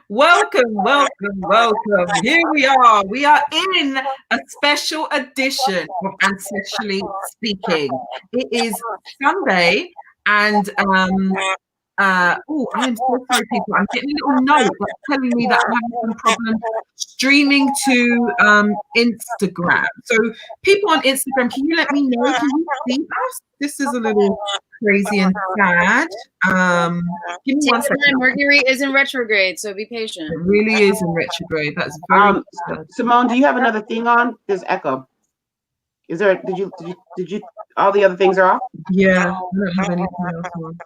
Welcome, welcome, welcome. Here we are. We are in a special edition of Ancestrally Speaking. It is Sunday, and I am so sorry, people. I'm getting a little note that's telling me that I'm having some problems streaming to Instagram. So, people on Instagram, can you let me know? Can you see us? This is a little crazy and sad. Give me one second. Mercury is in retrograde, so be patient. It really is in retrograde. That's very Simone, do you have another thing on? There's echo. Is there? Did you? All the other things are off? Yeah, I don't have anything else on.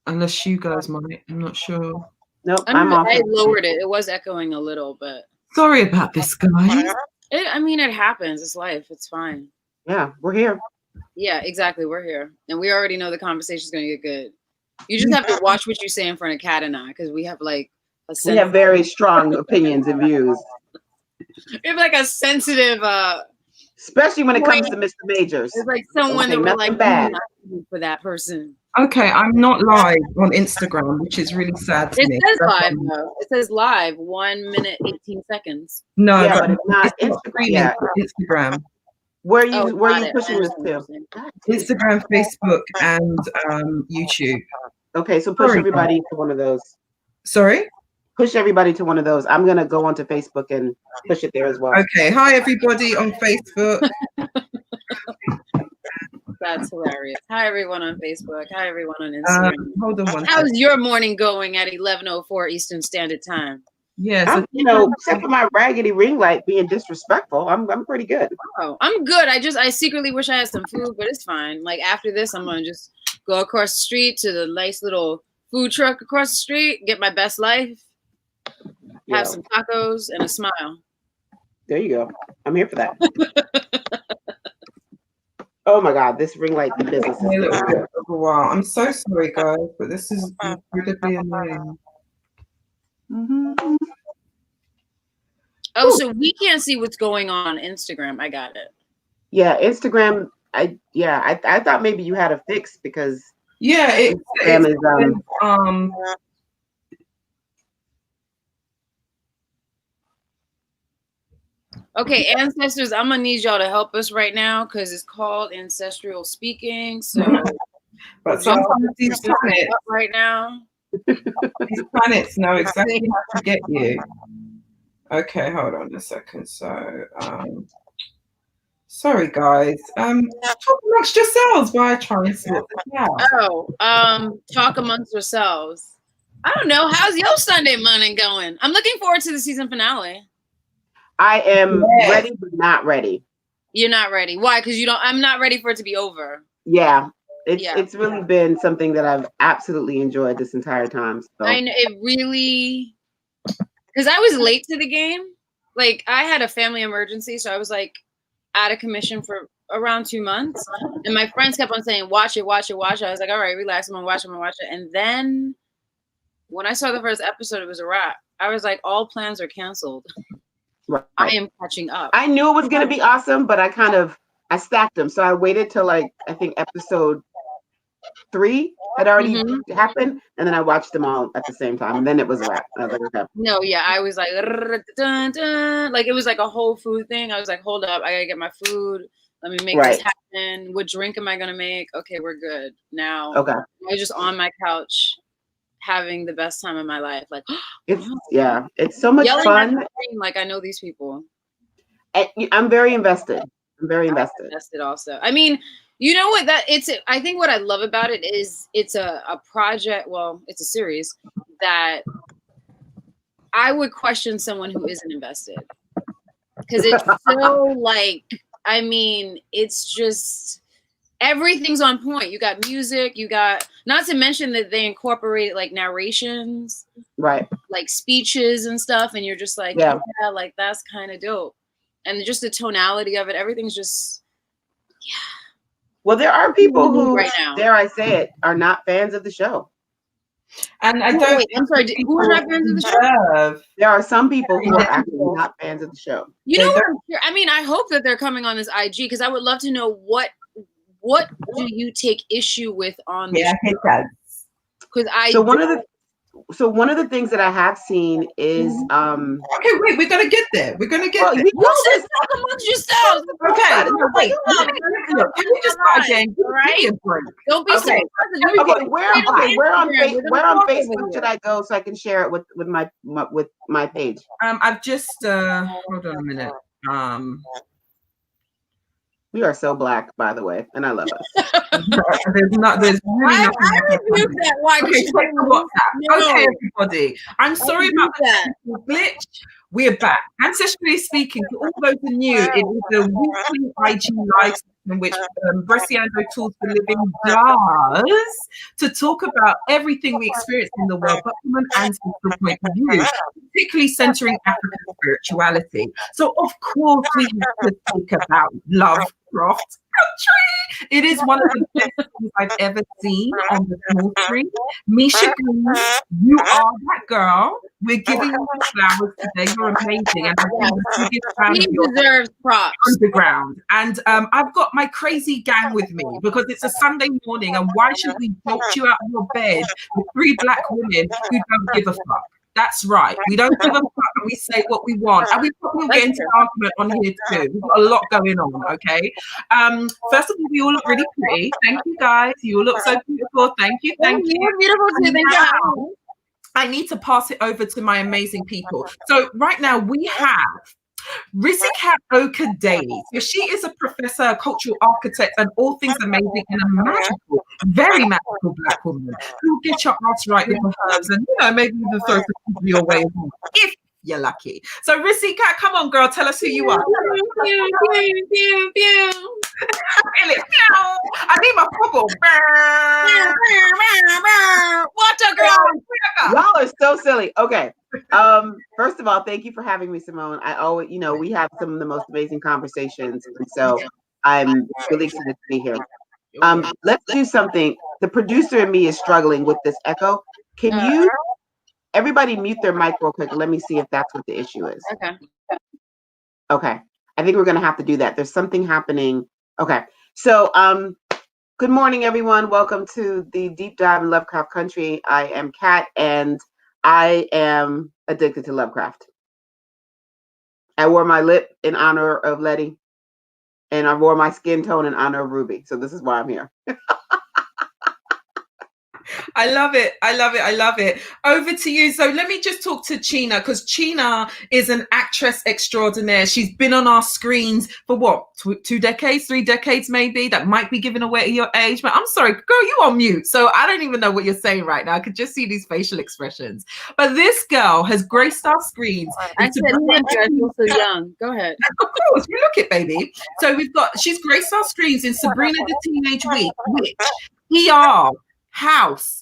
Unless you guys might. I'm not sure. Nope, I'm off. I lowered it. It was echoing a little, but sorry about this, guys. It happens. It's life. It's fine. Yeah, we're here. Yeah, exactly. We're here, and we already know the conversation's going to get good. You just have to watch what you say in front of Kat and I, because we have we have very strong opinions and views. We have like a sensitive, especially when it comes to Mr. Majors. It's like someone that we're like bad for that person. Okay, I'm not live on Instagram, which is really sad to me. It says live though. It says live, 1 minute 18 seconds. No, yeah, but it's not Instagram. Where are you pushing this to? Instagram, Facebook, and YouTube. Okay, so push everybody to one of those. Sorry? Push everybody to one of those. I'm gonna go onto Facebook and push it there as well. Okay, hi everybody on Facebook. That's hilarious. Hi everyone on Facebook. Hi everyone on Instagram. Hold on one How's your morning going at 11:04 Eastern Standard Time? Yes, except for my raggedy ring light being disrespectful, I'm pretty good. Oh, I'm good. I secretly wish I had some food, but it's fine. Like after this, I'm gonna just go across the street to the nice little food truck across the street, get my best life, have some tacos and a smile. There you go. I'm here for that. Oh my God, this ring light business is a while. I'm so sorry, guys, but this is incredibly annoying. Mm-hmm. Oh, so we can't see what's going on Instagram. I got it. Yeah, Instagram. I thought maybe you had a fix because Instagram is Okay, ancestors, I'm gonna need y'all to help us right now because it's called Ancestral Speaking. So, but sometimes these planets right now, these planets know exactly how to get you. Okay, hold on a second. So, sorry guys. Talk amongst yourselves while I try and sort this out. Talk amongst yourselves. I don't know. How's your Sunday morning going? I'm looking forward to the season finale. I am ready, but not ready. You're not ready. Why? Because I'm not ready for it to be over. Yeah. It's really been something that I've absolutely enjoyed this entire time. So. I know it really, because I was late to the game. Like I had a family emergency, so I was like out of commission for around 2 months. And my friends kept on saying, watch it, watch it, watch it. I was like, all right, relax, I'm gonna watch it. And then when I saw the first episode, it was a wrap. I was like, all plans are canceled. Right. I am catching up. I knew it was going to be awesome, but I stacked them. So I waited till I think episode 3 had already happened. And then I watched them all at the same time. And then it was a wrap. I was like, okay. No, yeah. I was like, dun, dun. Like it was like a whole food thing. I was like, hold up. I got to get my food. Let me make this happen. What drink am I going to make? Okay, we're good. Now, I was just on my couch having the best time of my life. Like it's so much fun. Like I know these people. I'm very invested. Invested also. I mean, you know what I think what I love about it is it's a project. Well, it's a series that I would question someone who isn't invested because it's so like, I mean, it's just everything's on point. You got music, you got, not to mention that they incorporate like narrations, right? Like speeches and stuff. And you're just like, yeah like that's kind of dope. And just the tonality of it, everything's just, Well, there are people who, right now, dare I say it, are not fans of the show. And I don't. Wait, I'm sorry. Who are not fans of the show? There are some people who are actually not fans of the show. You know what? I mean, I hope that they're coming on this IG because I would love to know what do you take issue with on the show? Because so one of the things that I have seen is okay, wait, we're gonna get there. We're gonna get there. You should talk amongst yourselves. Okay, no, wait. Look, can we just start again? Right? Give me a break. Don't be so Okay. positive. Okay, where on Facebook should I go so I can share it with my page? I've just hold on a minute. We are so black, by the way, and I love us. There's really nothing. I rebuke that. Why? Okay, check the WhatsApp. No. Okay, everybody. I'm sorry about that. the glitch. We're back. Ancestrally speaking, for all those who are new, it is a weekly IG live in which Bresi-Ando Tools for Living does to talk about everything we experience in the world, but from an ancestral point of view, particularly centering African spirituality. So, of course, we have to talk about Lovecraft Country. It is one of the best things I've ever seen on the small screen. Misha Green, you are that girl. We're giving you the flowers today. You're amazing. And I think the biggest fan He of yours deserves props. underground. And I've got my crazy gang with me because it's a Sunday morning. And why should we bolt you out of your bed with 3 black women who don't give a fuck? That's right. We don't give a fuck and we say what we want. And we probably get into an argument on here too. We've got a lot going on, okay? First of all, we all look really pretty. Thank you, guys. You all look so beautiful. Thank you. Thank you. You're beautiful too. Thank you. I need to pass it over to my amazing people. So right now we have Risikat Okedeyi. So she is a professor, a cultural architect, and all things amazing, and a magical, very magical black woman who will get your ass right with the herbs and, you know, maybe even throw some your way if you're lucky. So Risikat, come on, girl, tell us who you are. I need my bubble. What a girl. Y'all are so silly. Okay. First of all, thank you for having me, Simone. I always, you know, we have some of the most amazing conversations, and so I'm really excited to be here. Let's do something. The producer and me is struggling with this echo. Can you, everybody, mute their mic real quick? Let me see if that's what the issue is. Okay. Okay. I think we're gonna have to do that. There's something happening. Okay. So, good morning, everyone. Welcome to the Deep Dive in Lovecraft Country. I am Kat, and I am addicted to Lovecraft. I wore my lip in honor of Letty, and I wore my skin tone in honor of Ruby. So this is why I'm here. I love it. I love it. I love it. Over to you. So let me just talk to China, because China is an actress extraordinaire. She's been on our screens for what, 2 decades, 3 decades, maybe. That might be giving away your age, but I'm sorry, girl, you on mute. So I don't even know what you're saying right now. I could just see these facial expressions. But this girl has graced our screens. I said, I feel so young. Go ahead. Of course, you look it, baby. So she's graced our screens in Sabrina the Teenage Witch, ER, House.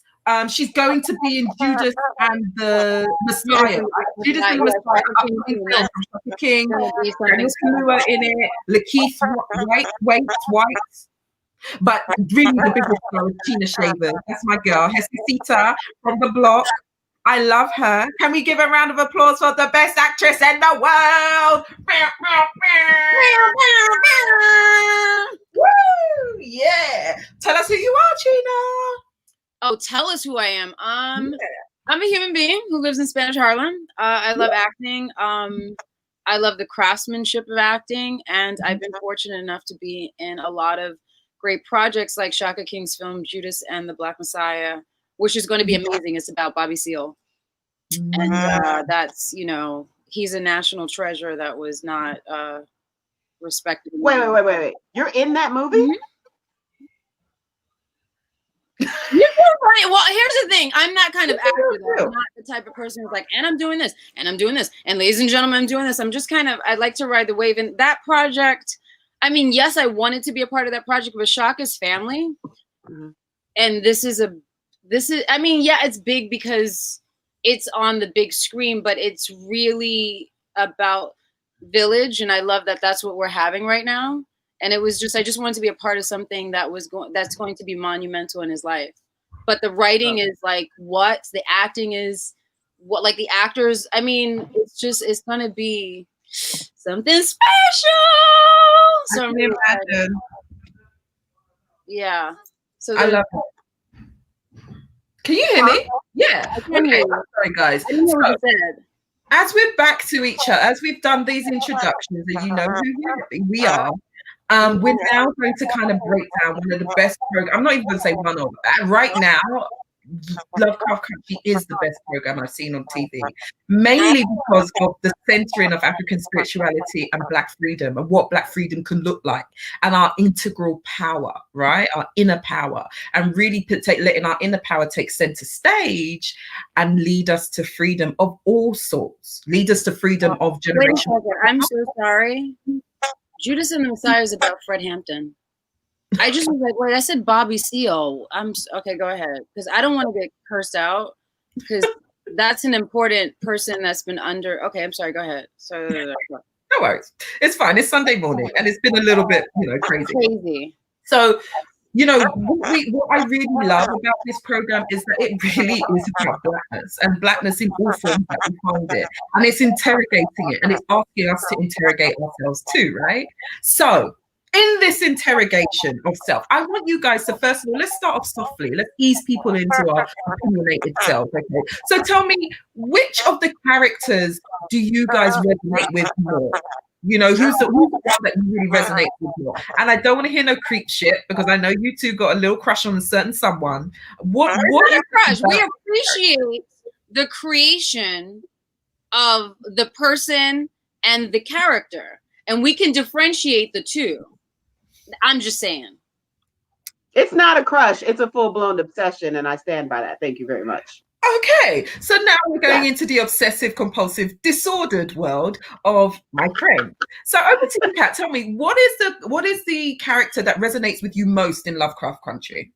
She's going to be in Judas and the Messiah. Judas and the Messiah, upcoming film from Shaka King. There's Kalua in it. Lakeith White. But really the biggest girl is Tina Shaver. That's my girl. Hesita from the block. I love her. Can we give a round of applause for the best actress in the world? Woo! Yeah. Tell us who you are, China. Oh, tell us who I am. I'm a human being who lives in Spanish Harlem. I love acting. I love the craftsmanship of acting, and I've been fortunate enough to be in a lot of great projects like Shaka King's film Judas and the Black Messiah, which is going to be amazing. It's about Bobby Seale, and that's, you know, he's a national treasure that was not respected. Wait. You're in that movie? Mm-hmm. You're so funny. Well, here's the thing. I'm that kind of actor, though. I'm not the type of person who's like, and I'm doing this, and I'm doing this, and ladies and gentlemen, I'm doing this. I'm just kind of, I like to ride the wave. And that project, I mean, yes, I wanted to be a part of that project with Shaka's family. Mm-hmm. And this is, I mean, yeah, it's big because it's on the big screen, but it's really about village. And I love that that's what we're having right now. And it was just, I just wanted to be a part of something that that's going to be monumental in his life. But the writing is like, what? The acting is what, like the actors, I mean, it's going to be something special. So I'm really excited. Yeah. So I love it. Can you hear me? Yeah. Okay. Sorry, guys. So, as we're back to each other, as we've done these introductions, and you know who we are, we're now going to kind of break down one of the best programs. I'm not even going to say one of them. Right now, Lovecraft Country is the best program I've seen on TV, mainly because of the centering of African spirituality and Black freedom and what Black freedom can look like and our integral power, right? Our inner power, and really letting our inner power take center stage and lead us to freedom of all sorts, lead us to freedom of generation. I'm so sorry. Judas and the Messiah is about Fred Hampton. I just was like, wait, I said Bobby Seale. Okay, go ahead. Because I don't want to get cursed out because that's an important person that's been under. Okay, I'm sorry. Go ahead. So no worries. It's fine. It's Sunday morning and it's been a little bit, crazy. So, what I really love about this program is that it really is about Blackness and Blackness in all forms that we find it. And it's interrogating it and it's asking us to interrogate ourselves too, right? So, in this interrogation of self, I want you guys to, first of all, let's start off softly. Let's ease people into our opinionated self. Okay. So tell me, which of the characters do you guys resonate with more? Who's the one that you really resonate with more? And I don't want to hear no creep shit because I know you two got a little crush on a certain someone. What crush? We appreciate the creation of the person and the character, and we can differentiate the two. I'm just saying. It's not a crush. It's a full-blown obsession, and I stand by that. Thank you very much. Okay, so now we're going into the obsessive-compulsive disordered world of my friend. So over to you, Kat. Tell me, what is the character that resonates with you most in Lovecraft Country?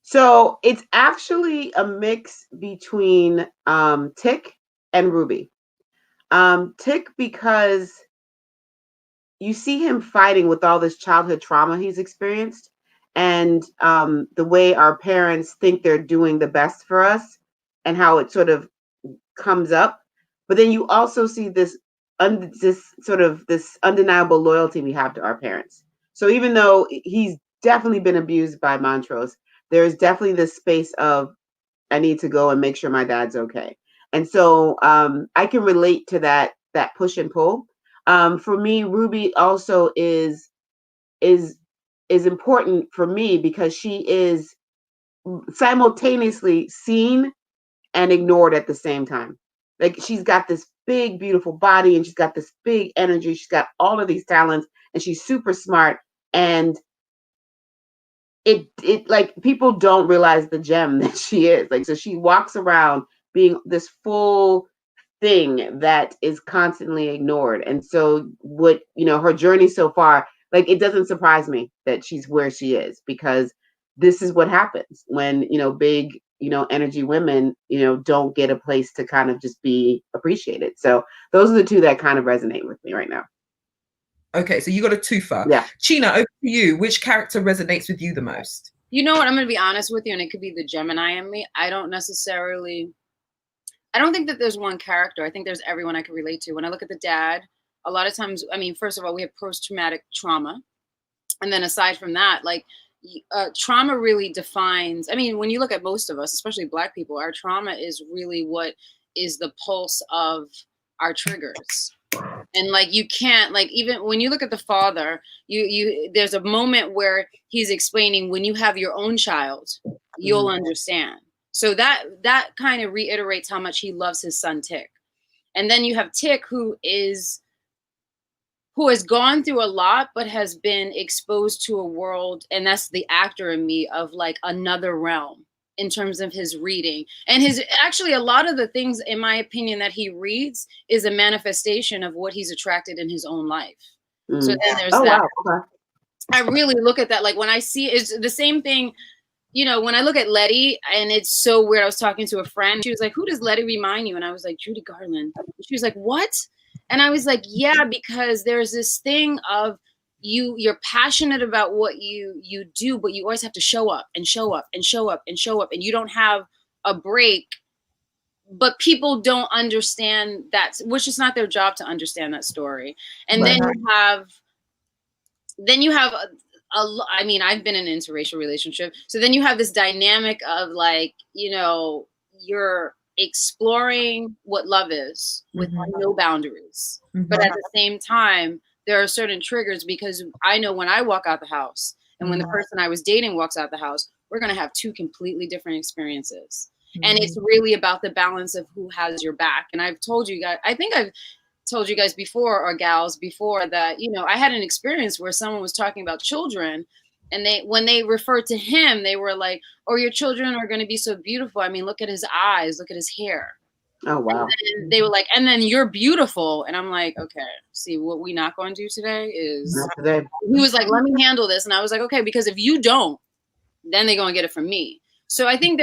So it's actually a mix between Tick and Ruby. Tick because you see him fighting with all this childhood trauma he's experienced and the way our parents think they're doing the best for us and how it sort of comes up. But then you also see this undeniable loyalty we have to our parents. So even though he's definitely been abused by Montrose, there's definitely this space of, I need to go and make sure my dad's okay. And so I can relate to that push and pull. For me, Ruby also is important for me because she is simultaneously seen and ignored at the same time. Like she's got this big, beautiful body and she's got this big energy. She's got all of these talents and she's super smart. And it like people don't realize the gem that she is. Like, so she walks around being this full thing that is constantly ignored. And so what, her journey so far, like, it doesn't surprise me that she's where she is because this is what happens when, big, energy women, don't get a place to kind of just be appreciated. So those are the two that kind of resonate with me right now. Okay, so you got a twofer. Yeah. Chena, over to you. Which character resonates with you the most? You know what? I'm going to be honest with you, and it could be the Gemini in me. I don't think that there's one character. I think there's everyone I can relate to. When I look at the dad, a lot of times, first of all, we have post-traumatic trauma. And then aside from that, like, trauma really defines, when you look at most of us, especially Black people, our trauma is really what is the pulse of our triggers. And like, you can't, like, even when you look at the father, there's a moment where he's explaining when you have your own child, you'll understand. So that kind of reiterates how much he loves his son Tick. And then you have Tick, who has gone through a lot, but has been exposed to a world, and that's the actor in me, of like another realm in terms of his reading. And actually a lot of the things, in my opinion, that he reads is a manifestation of what he's attracted in his own life. So then there's that. Wow. Okay. I really look at that. Like when I see, it's the same thing, when I look at Letty, and it's so weird. I was talking to a friend. She was like, who does Letty remind you? And I was like, Judy Garland. She was like, what? And I was like, yeah, because there's this thing of you're passionate about what you do, but you always have to show up and show up and show up and show up, and you don't have a break. But people don't understand that, which is not their job to understand that story. And then you have I mean, I've been in an interracial relationship. So then you have this dynamic of like, you know, you're exploring what love is with no boundaries. But at the same time, there are certain triggers because I know when I walk out the house and when the person I was dating walks out the house, we're going to have two completely different experiences. And it's really about the balance of who has your back. And I've told you guys, I think I've told you guys before, or gals before, that, you know, I had an experience where someone was talking about children, and when they referred to him, they were like, oh, your children are going to be so beautiful. I mean, look at his eyes, look at his hair. Oh, wow. And they were like, and then you're beautiful. And I'm like, okay, see, what we not going to do today is, he was like, let me handle this. And I was like, okay, because if you don't, then they're going to get it from me. So I think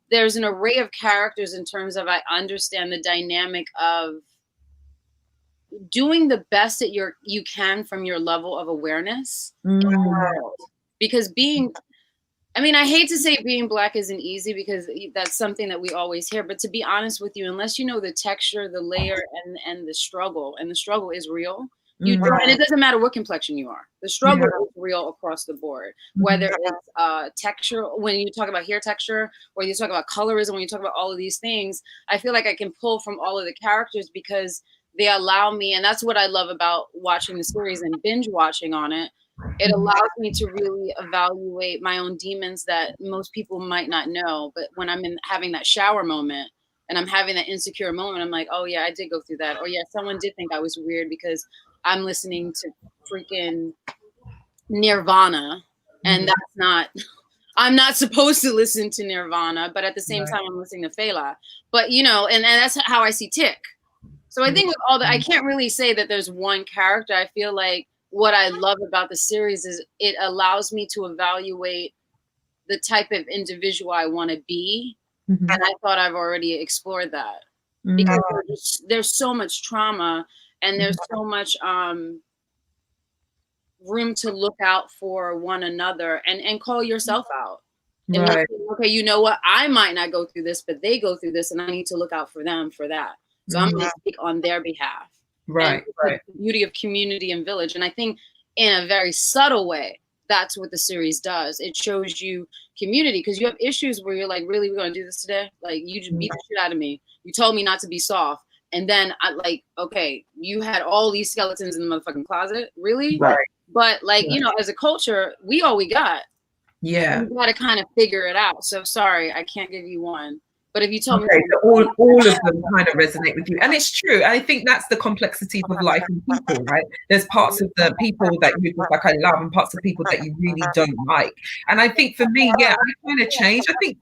there's an array of characters in terms of, I understand the dynamic of doing the best that you can from your level of awareness in the world. Because I mean, I hate to say being Black isn't easy, because that's something that we always hear. But to be honest with you, unless you know the texture, the layer, and the struggle is real. You don't, and it doesn't matter what complexion you are. The struggle is real across the board. Whether it's texture, when you talk about hair texture, or you talk about colorism, when you talk about all of these things, I feel like I can pull from all of the characters because they allow me, and that's what I love about watching the series and binge watching on it. It allows me to really evaluate my own demons that most people might not know. But when I'm having that shower moment and I'm having that insecure moment, I'm like, oh yeah, I did go through that. Or yeah, someone did think I was weird because I'm listening to freaking Nirvana, and that's not, I'm not supposed to listen to Nirvana, but at the same time, I'm listening to Fela. But, you know, and that's how I see Tick. So I think with all that, I can't really say that there's one character. I feel like what I love about the series is it allows me to evaluate the type of individual I want to be. And I thought I've already explored that, because there's so much trauma, and there's so much room to look out for one another and call yourself out. And say, okay, you know what? I might not go through this, but they go through this, and I need to look out for them for that. So I'm going to speak on their behalf. Right. The beauty of community and village. And I think in a very subtle way, that's what the series does. It shows you community, because you have issues where you're like, really, we're going to do this today? Like, you just beat the shit out of me. You told me not to be soft. And then I like, okay, you had all these skeletons in the motherfucking closet. Really? Right. But like, you know, as a culture, we all we got. Yeah. You got to kind of figure it out. So sorry, I can't give you one. But if you told me, so all of them kind of resonate with you, and it's true. I think that's the complexity of life and people, right? There's parts of the people that you just like I love, and parts of people that you really don't like. And I think for me, I kind of changed. I think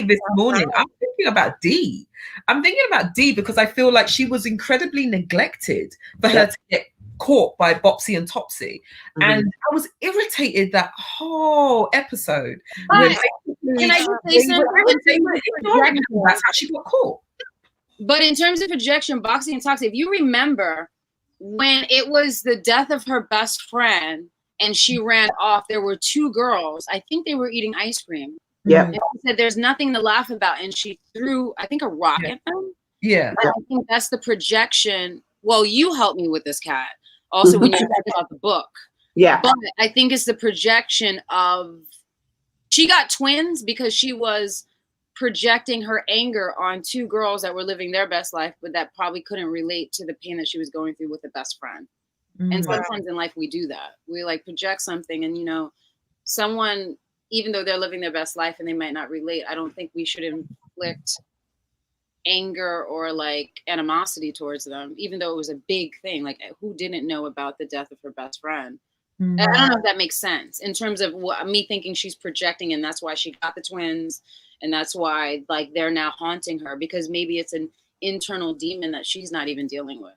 this morning, I'm thinking about Dee. I'm thinking about Dee because I feel like she was incredibly neglected for her to get caught by Bopsy and Topsy, and I was irritated that whole episode. Can I just say something? That's how she got caught. But in terms of projection, Boxy and Toxic, if you remember when it was the death of her best friend and she ran off, there were two girls. I think they were eating ice cream. Yeah. And she said, there's nothing to laugh about. And she threw, I think, a rock at them. Yeah. And I think that's the projection. Well, you helped me with this, Kat. Also, when you talked about the book. Yeah. But I think it's the projection of, she got twins because she was projecting her anger on two girls that were living their best life, but that probably couldn't relate to the pain that she was going through with the best friend. And sometimes in life we do that. We like project something, and, you know, someone, even though they're living their best life and they might not relate, I don't think we should inflict anger or like animosity towards them, even though it was a big thing. Like, who didn't know about the death of her best friend? I don't know if that makes sense in terms of me thinking she's projecting, and that's why she got the twins, and that's why like they're now haunting her, because maybe it's an internal demon that she's not even dealing with.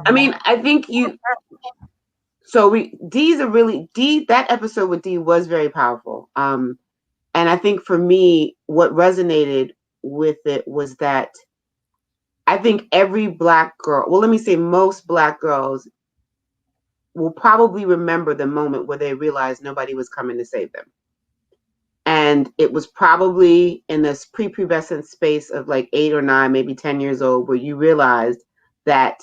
I mean, I think that episode with Dee was very powerful. And I think for me, what resonated with it was that I think every Black girl, well, let me say most Black girls will probably remember the moment where they realized nobody was coming to save them. And it was probably in this prepubescent space of like 8 or 9, maybe 10 years old, where you realized that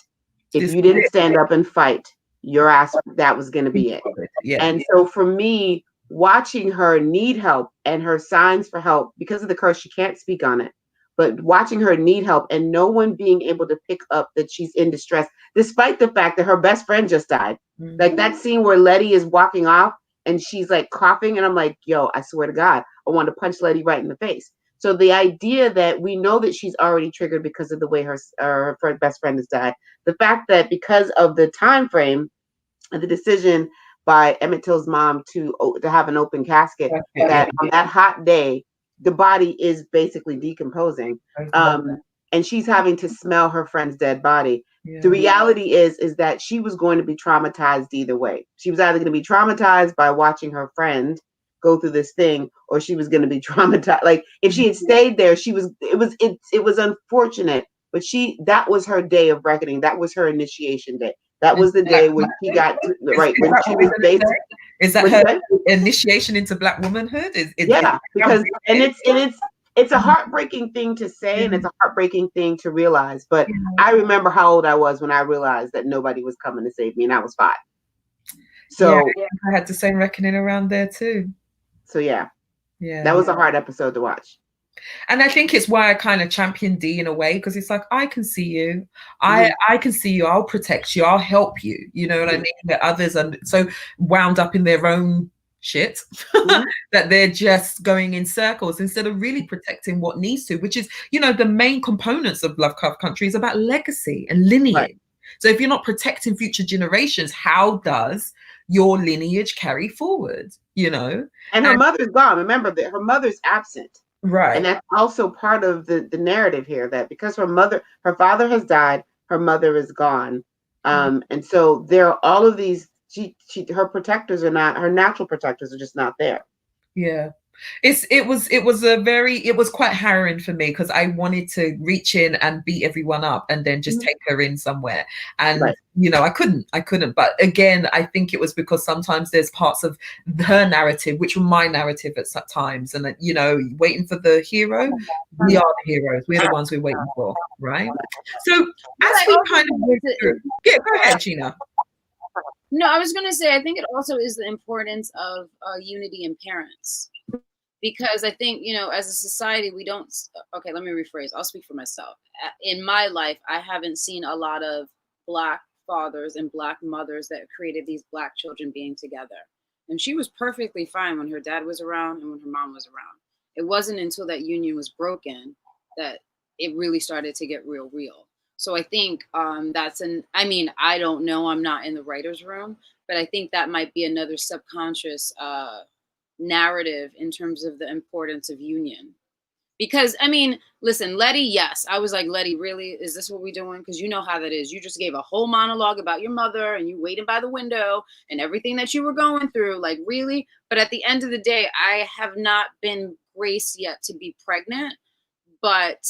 if you didn't stand up and fight, your ass, that was going to be it. Yeah. And so for me, watching her need help and her signs for help, because of the curse, she can't speak on it. But watching her need help and no one being able to pick up that she's in distress, despite the fact that her best friend just died. Mm-hmm. Like that scene where Letty is walking off and she's like coughing. And I'm like, yo, I swear to God, I want to punch Letty right in the face. So the idea that we know that she's already triggered because of the way her best friend has died. The fact that because of the time frame, the decision by Emmett Till's mom to have an open casket, that on that hot day, the body is basically decomposing. And she's having to smell her friend's dead body. Yeah. The reality is that she was going to be traumatized either way. She was either going to be traumatized by watching her friend go through this thing, or she was going to be traumatized. Like if she had stayed there, it was unfortunate, but that was her day of reckoning. That was her initiation day. That was the day when she got to, right when she was basically. Is that her initiation into Black womanhood? Yeah, because it's a heartbreaking thing to say, and it's a heartbreaking thing to realize. But I remember how old I was when I realized that nobody was coming to save me, and I was 5. So I had the same reckoning around there too. So yeah, that was a hard episode to watch. And I think it's why I kind of champion D in a way, because it's like, I can see you. I can see you. I'll protect you. I'll help you. You know what I mean? That others are so wound up in their own shit that they're just going in circles instead of really protecting what needs to, which is, the main components of Lovecraft Country is about legacy and lineage. Right. So if you're not protecting future generations, how does your lineage carry forward? And her mother's gone. Remember that her mother's absent. Right. And that's also part of the narrative here, that because her father has died, her mother is gone. And so there are all of these, her protectors are not, her natural protectors are just not there. Yeah. It was quite harrowing for me, because I wanted to reach in and beat everyone up and then just take her in somewhere. And, I couldn't. But again, I think it was because sometimes there's parts of her narrative, which were my narrative at some times. And, waiting for the hero, we are the heroes. We're the ones we're waiting for, right? So as we kind of went through, go ahead, Gina. No, I was going to say, I think it also is the importance of unity in parents. Because I think, as a society, we don't. Okay, let me rephrase. I'll speak for myself. In my life, I haven't seen a lot of Black fathers and Black mothers that created these Black children being together. And she was perfectly fine when her dad was around and when her mom was around. It wasn't until that union was broken that it really started to get real. So I think I don't know. I'm not in the writer's room, but I think that might be another subconscious narrative in terms of the importance of union. Because listen, Letty, yes, I was like, Letty, really, is this what we're doing? Because you know how that is. You just gave a whole monologue about your mother and you waited by the window and everything that you were going through, like, really? But at the end of the day, I have not been graced yet to be pregnant, but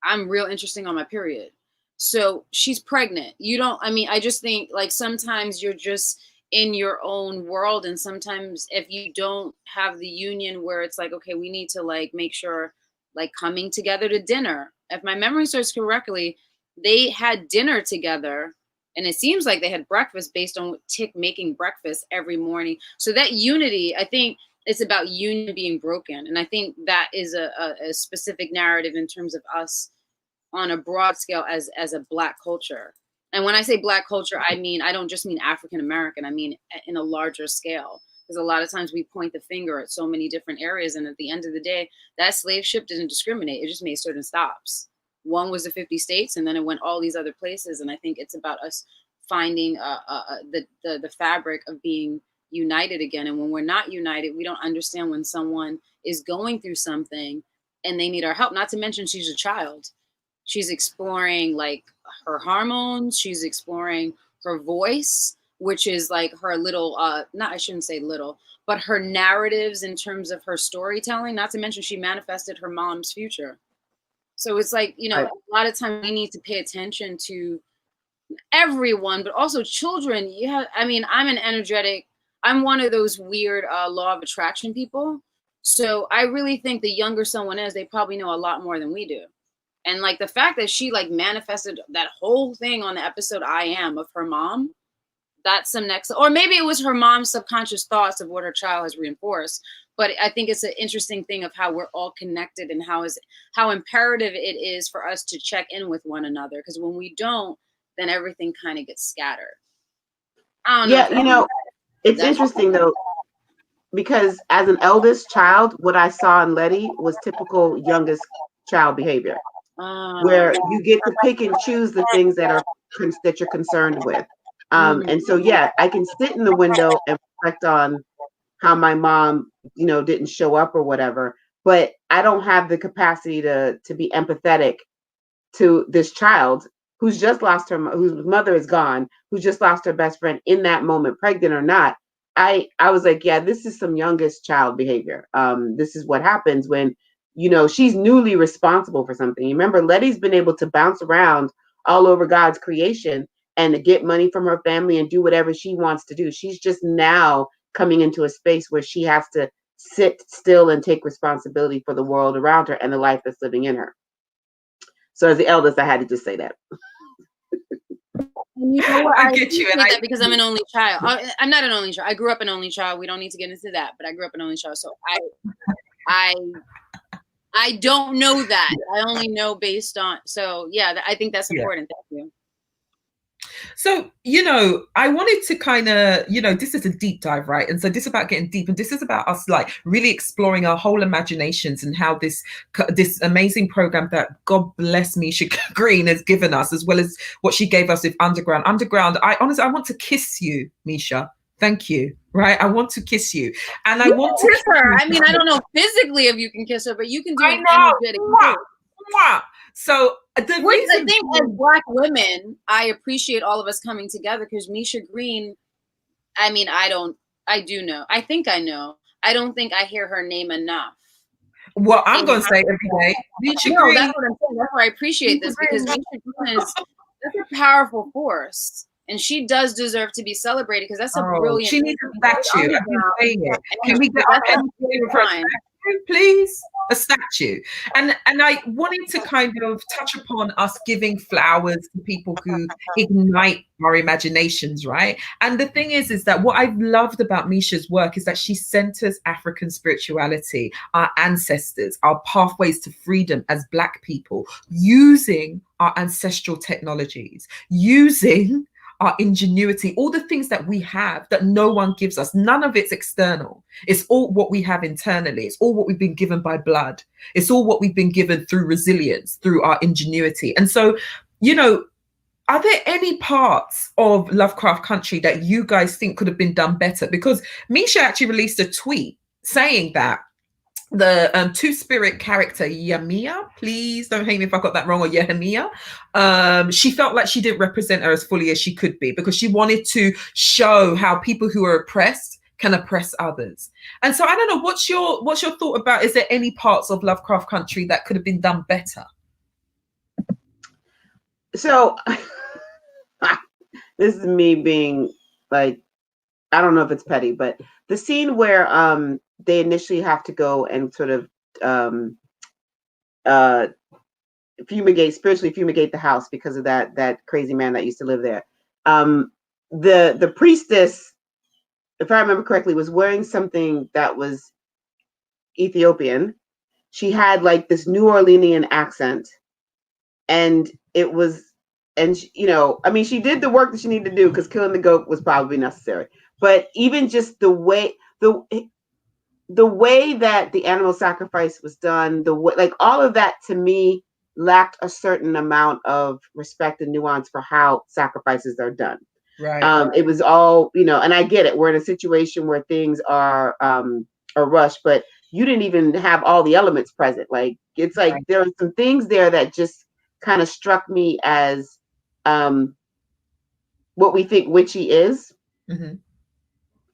I'm real interesting on my period. So she's pregnant. I just think, like, sometimes you're just in your own world, and sometimes if you don't have the union where it's like, okay, we need to like make sure, like, coming together to dinner, if my memory serves correctly, they had dinner together, and it seems like they had breakfast based on Tick making breakfast every morning. So that unity, I think it's about union being broken, and I think that is a specific narrative in terms of us on a broad scale as a Black culture. And when I say Black culture, I don't just mean African American. I mean in a larger scale, because a lot of times we point the finger at so many different areas. And at the end of the day, that slave ship didn't discriminate. It just made certain stops. One was the 50 states, and then it went all these other places. And I think it's about us finding the fabric of being united again. And when we're not united, we don't understand when someone is going through something and they need our help. Not to mention she's a child. She's exploring like her hormones. She's exploring her voice, which is like her little, I shouldn't say little, but her narratives in terms of her storytelling. Not to mention she manifested her mom's future. So it's like, a lot of times we need to pay attention to everyone, but also children. Yeah, I'm I'm one of those weird law of attraction people. So I really think the younger someone is, they probably know a lot more than we do. And like the fact that she like manifested that whole thing on the episode I Am of her mom, that's some next, or maybe it was her mom's subconscious thoughts of what her child has reinforced. But I think it's an interesting thing of how we're all connected and how imperative it is for us to check in with one another. Because when we don't, then everything kind of gets scattered. I don't know. Yeah, you know, it's interesting though, because as an eldest child, what I saw in Letty was typical youngest child behavior, where you get to pick and choose the things that you're concerned with. And so, yeah, I can sit in the window and reflect on how my mom, you know, didn't show up or whatever, but I don't have the capacity to be empathetic to this child who's just lost whose mother is gone, who's just lost her best friend in that moment, pregnant or not. I was like, yeah, this is some youngest child behavior. This is what happens when, you know, she's newly responsible for something. You remember, Letty's been able to bounce around all over God's creation and to get money from her family and do whatever she wants to do. She's just now coming into a space where she has to sit still and take responsibility for the world around her and the life that's living in her. So as the eldest, I had to just say that. And you know what? I get you, and because I'm an only child. I'm not an only child. I grew up an only child. We don't need to get into that, but I grew up an only child. So I don't know that. I only know based on. So yeah, I think that's important. Thank you. So, you know, I wanted to kind of, you know, this is a deep dive, right? And so this is about getting deep, and this is about us like really exploring our whole imaginations and how this amazing program that God bless Misha Green has given us, as well as what she gave us with Underground. I honestly, I want to kiss you, Misha. Thank you. Right. I want to kiss you. And I want to kiss her. I mean, I don't know physically if you can kiss her, but you can do it energetically. So the reason I think as Black women, I appreciate all of us coming together, because Misha Green, I mean, I do know. I think I know. I don't think I hear her name enough. Well, I'm going to say every day. Misha Green. That's what I'm saying. That's why I appreciate this, because Misha Green that's a powerful force. And she does deserve to be celebrated, because that's a brilliant. She needs a statue. I've been saying it. Can we get our please? A statue. And I wanted to kind of touch upon us giving flowers to people who ignite our imaginations, right? And the thing is that what I've loved about Misha's work is that she centers African spirituality, our ancestors, our pathways to freedom as Black people, using our ancestral technologies, using our ingenuity, all the things that we have that no one gives us. None of it's external. It's all what we have internally. It's all what we've been given by blood. It's all what we've been given through resilience, through our ingenuity. And so, you know, are there any parts of Lovecraft Country that you guys think could have been done better? Because Misha actually released a tweet saying that the two-spirit character Yamia, please don't hate me if I got that wrong, or Yehemia, she felt like she didn't represent her as fully as she could be, because she wanted to show how people who are oppressed can oppress others. And so I don't know, what's your thought about, is there any parts of Lovecraft Country that could have been done better? So this is me being like, I don't know if it's petty, but the scene where they initially have to go and sort of spiritually fumigate the house because of that crazy man that used to live there. The priestess, if I remember correctly, was wearing something that was Ethiopian. She had like this New Orleanian accent, and it was, and she, you know, I mean, she did the work that she needed to do, because killing the goat was probably necessary. But even just the way that the animal sacrifice was done, the way, like all of that to me lacked a certain amount of respect and nuance for how sacrifices are done. Right. It was all, you know, and I get it. We're in a situation where things are rushed, but you didn't even have all the elements present. Like, it's like there are some things there that just kind of struck me as what we think witchy is. Mm-hmm.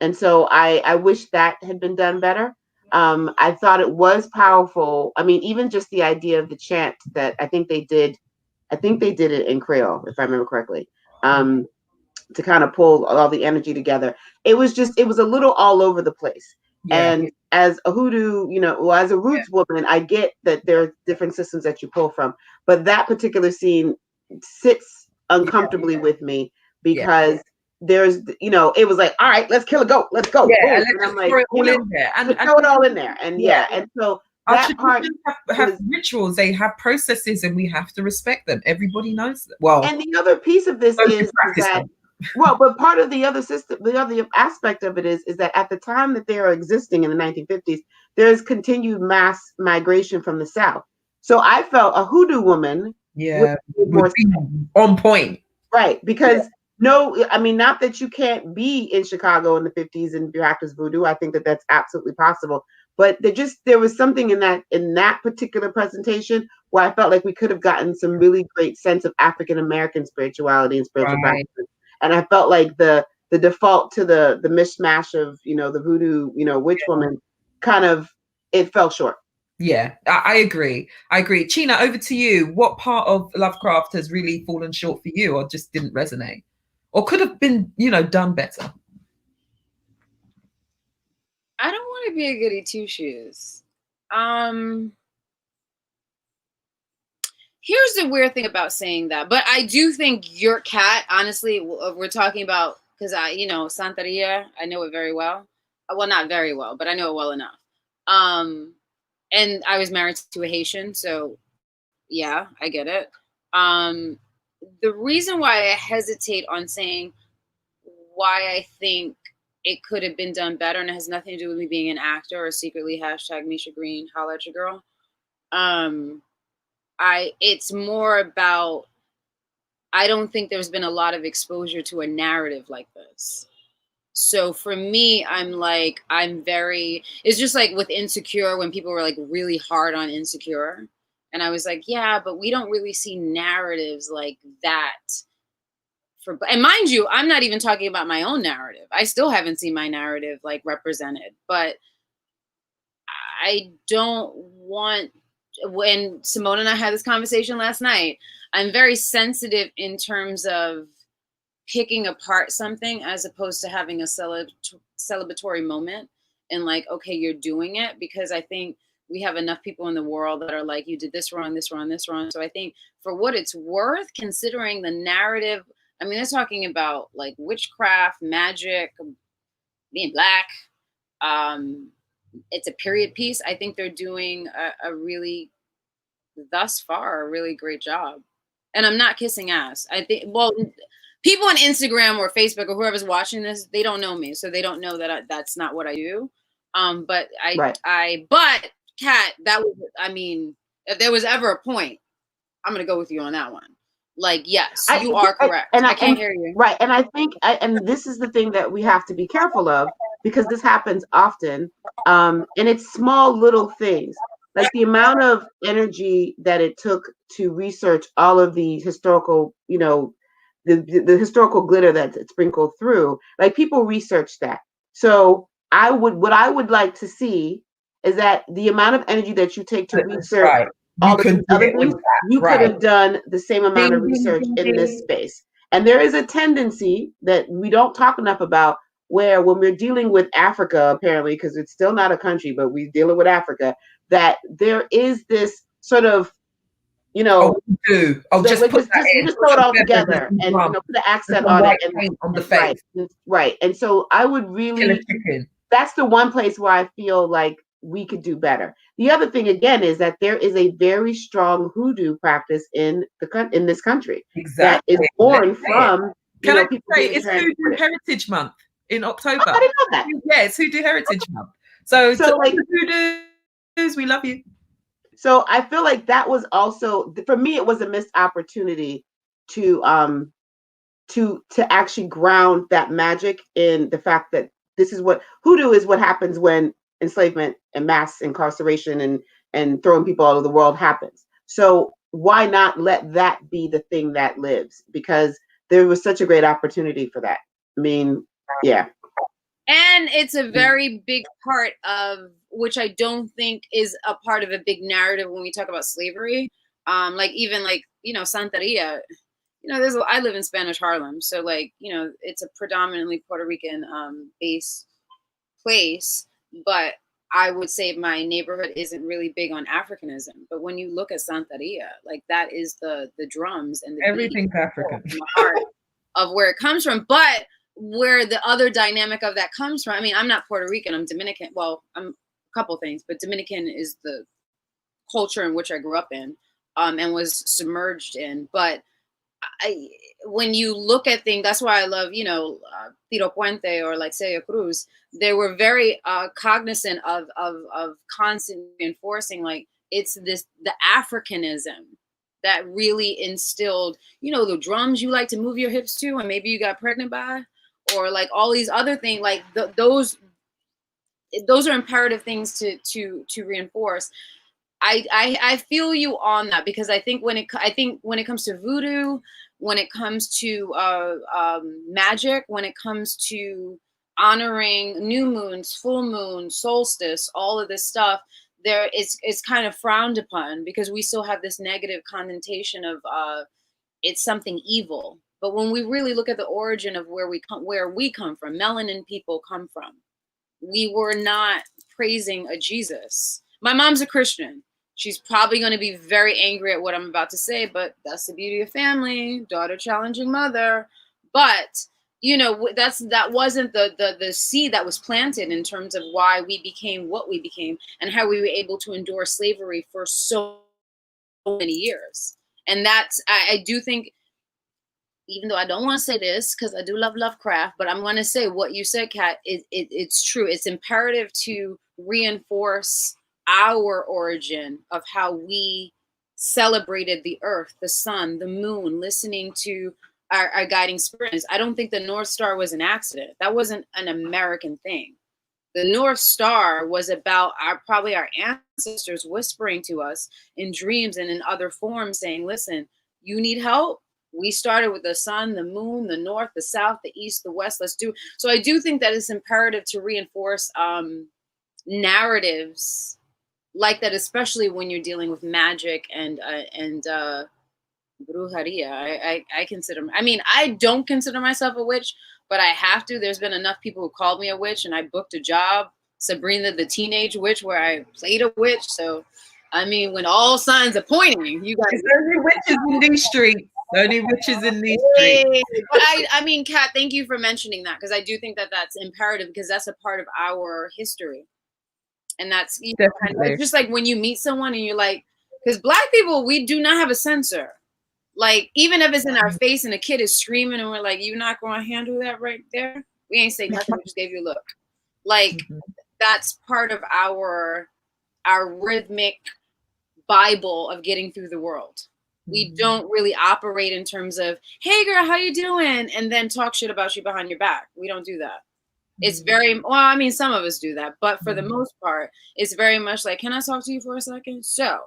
And so I wish that had been done better. I thought it was powerful. I mean, even just the idea of the chant that I think they did it in Creole, if I remember correctly, to kind of pull all the energy together. It was a little all over the place. Yeah. And as a hoodoo, you know, well, as a roots woman, I get that there are different systems that you pull from, but that particular scene sits uncomfortably with me, because there's, you know, it was like, all right, let's kill a goat, let's go. Yeah, And let's I'm like, throw it all you know, in there. And throw it all in there. And yeah, and so our that part traditions have rituals, they have processes, and we have to respect them. Everybody knows that. Well, and the other piece of this is that, well, but part of the other system, the other aspect of it is that at the time that they are existing in the 1950s, there's continued mass migration from the South. So I felt a hoodoo woman would be on point. Right, because no, I mean, not that you can't be in Chicago in the 50s and practice voodoo. I think that that's absolutely possible. But there was something in that particular presentation where I felt like we could have gotten some really great sense of African American spirituality and spiritual practices. And I felt like the default to the mishmash of, you know, the voodoo, you know, witch woman, kind of, it fell short. Yeah, I agree. China, over to you. What part of Lovecraft has really fallen short for you, or just didn't resonate, or could have been, you know, done better? I don't want to be a goody two shoes. Here's the weird thing about saying that, but I do think your cat, honestly, we're talking about, because you know, Santeria, I know it very well. Well, not very well, but I know it well enough. And I was married to a Haitian, so yeah, I get it. The reason why I hesitate on saying why I think it could have been done better, and it has nothing to do with me being an actor or secretly hashtag Misha Green, holla at your girl. It's more about, I don't think there's been a lot of exposure to a narrative like this. So for me, it's just like with Insecure, when people were like really hard on Insecure. And I was like, yeah, but we don't really see narratives like that. And mind you, I'm not even talking about my own narrative. I still haven't seen my narrative like represented, but I don't want, when Simone and I had this conversation last night, I'm very sensitive in terms of picking apart something as opposed to having a celebratory moment and like, okay, you're doing it, because I think we have enough people in the world that are like, you did this wrong, this wrong, this wrong. So I think for what it's worth, considering the narrative, I mean, they're talking about like witchcraft, magic, being Black. It's a period piece. I think they're doing a really, thus far, a really great job. And I'm not kissing ass. I think, well, people on Instagram or Facebook or whoever's watching this, they don't know me, so they don't know that that's not what I do. But but Kat, that was, I mean, if there was ever a point, I'm gonna go with you on that one. Like, yes, you are correct. I can't hear you. Right, and I think, and this is the thing that we have to be careful of, because this happens often, and it's small little things. Like the amount of energy that it took to research all of the historical, you know, the historical glitter that's sprinkled through, like people research that. So what I would like to see is that the amount of energy that you take to research all of these other things, you could have done the same amount of research in this space. And there is a tendency that we don't talk enough about, where when we're dealing with Africa, apparently, because it's still not a country, but we're dealing with Africa, that there is this sort of, you know, just throw it all together and, you know, put the accent on it and on the face. Right. And so I would really, that's the one place where I feel like we could do better. The other thing again is that there is a very strong hoodoo practice in this country that is born from, you know, people say it's Hoodoo Heritage Month in October. I didn't know that. Yeah, it's Hoodoo Heritage Month. So like hoodoos, we love you. So I feel like that was also, for me, it was a missed opportunity to actually ground that magic in the fact that this is what hoodoo is, what happens when enslavement and mass incarceration and throwing people all over the world happens. So why not let that be the thing that lives? Because there was such a great opportunity for that. I mean, yeah. And it's a very big part of, which I don't think is a part of a big narrative when we talk about slavery. Like even like, you know, Santeria, you know, I live in Spanish Harlem. So like, you know, it's a predominantly Puerto Rican based place, but I would say my neighborhood isn't really big on Africanism. But when you look at Santeria, like that is the drums and the everything's African, the heart of where it comes from. But where the other dynamic of that comes from. I mean, I'm not Puerto Rican, I'm Dominican. Well, I'm a couple things, but Dominican is the culture in which I grew up in, and was submerged in. But when you look at things, that's why I love, Tiro Puente or like Celia Cruz. They were very cognizant of constantly enforcing, like, it's the Africanism that really instilled, the drums you like to move your hips to and maybe you got pregnant by, or like all these other things, like those are imperative things to reinforce. I feel you on that, because I think when it comes to voodoo, when it comes to magic, when it comes to honoring new moons, full moon, solstice, all of this stuff, it's kind of frowned upon, because we still have this negative connotation of it's something evil. But when we really look at the origin of where we come from, melanin people come from, we were not praising a Jesus. My mom's a Christian. She's probably going to be very angry at what I'm about to say, but that's the beauty of family, daughter challenging mother. But, that wasn't the seed that was planted in terms of why we became what we became and how we were able to endure slavery for so many years. And that's, I do think, even though I don't want to say this because I do love Lovecraft, but I'm going to say what you said, Kat, it's true. It's imperative to reinforce our origin of how we celebrated the earth, the sun, the moon, listening to our guiding spirits. I don't think the North Star was an accident. That wasn't an American thing. The North Star was about probably our ancestors whispering to us in dreams and in other forms saying, listen, you need help. We started with the sun, the moon, the north, the south, the east, the west. Let's do. So I do think that it's imperative to reinforce narratives like that, especially when you're dealing with magic and brujeria. I consider, I don't consider myself a witch, but I have to. There's been enough people who called me a witch, and I booked a job, Sabrina the Teenage Witch, where I played a witch. So, when all signs are pointing, you guys. There's only witches in these streets. Only witches in these streets. But Kat, thank you for mentioning that, because I do think that that's imperative, because that's a part of our history. And that's it's just like when you meet someone and you're like, because Black people, we do not have a censor. Like, even if it's in our face and a kid is screaming and we're like, you're not going to handle that right there, we ain't saying nothing. We just gave you a look. Like, that's part of our rhythmic Bible of getting through the world. We don't really operate in terms of, hey girl, how you doing? And then talk shit about you behind your back. We don't do that. It's very, some of us do that, but for the most part, it's very much like, can I talk to you for a second? So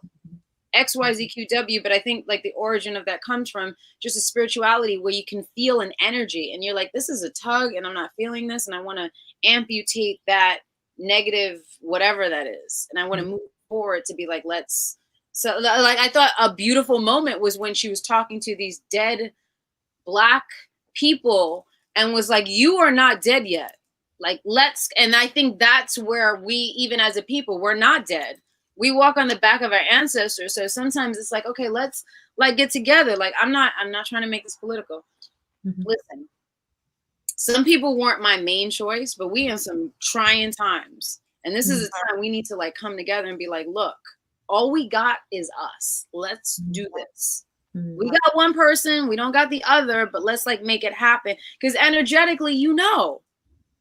XYZQW, but I think like the origin of that comes from just a spirituality where you can feel an energy and you're like, this is a tug and I'm not feeling this. And I want to amputate that negative, whatever that is. And I want to move forward to be like, so like, I thought a beautiful moment was when she was talking to these dead Black people and was like, you are not dead yet. Like, and I think that's where we, even as a people, we're not dead. We walk on the back of our ancestors. So sometimes it's like, okay, let's like get together. Like, I'm not trying to make this political. Listen, some people weren't my main choice, but we in some trying times. And this is a time we need to like come together and be like, look, all we got is us. Let's do this. We got one person, we don't got the other, but let's like make it happen. Because energetically,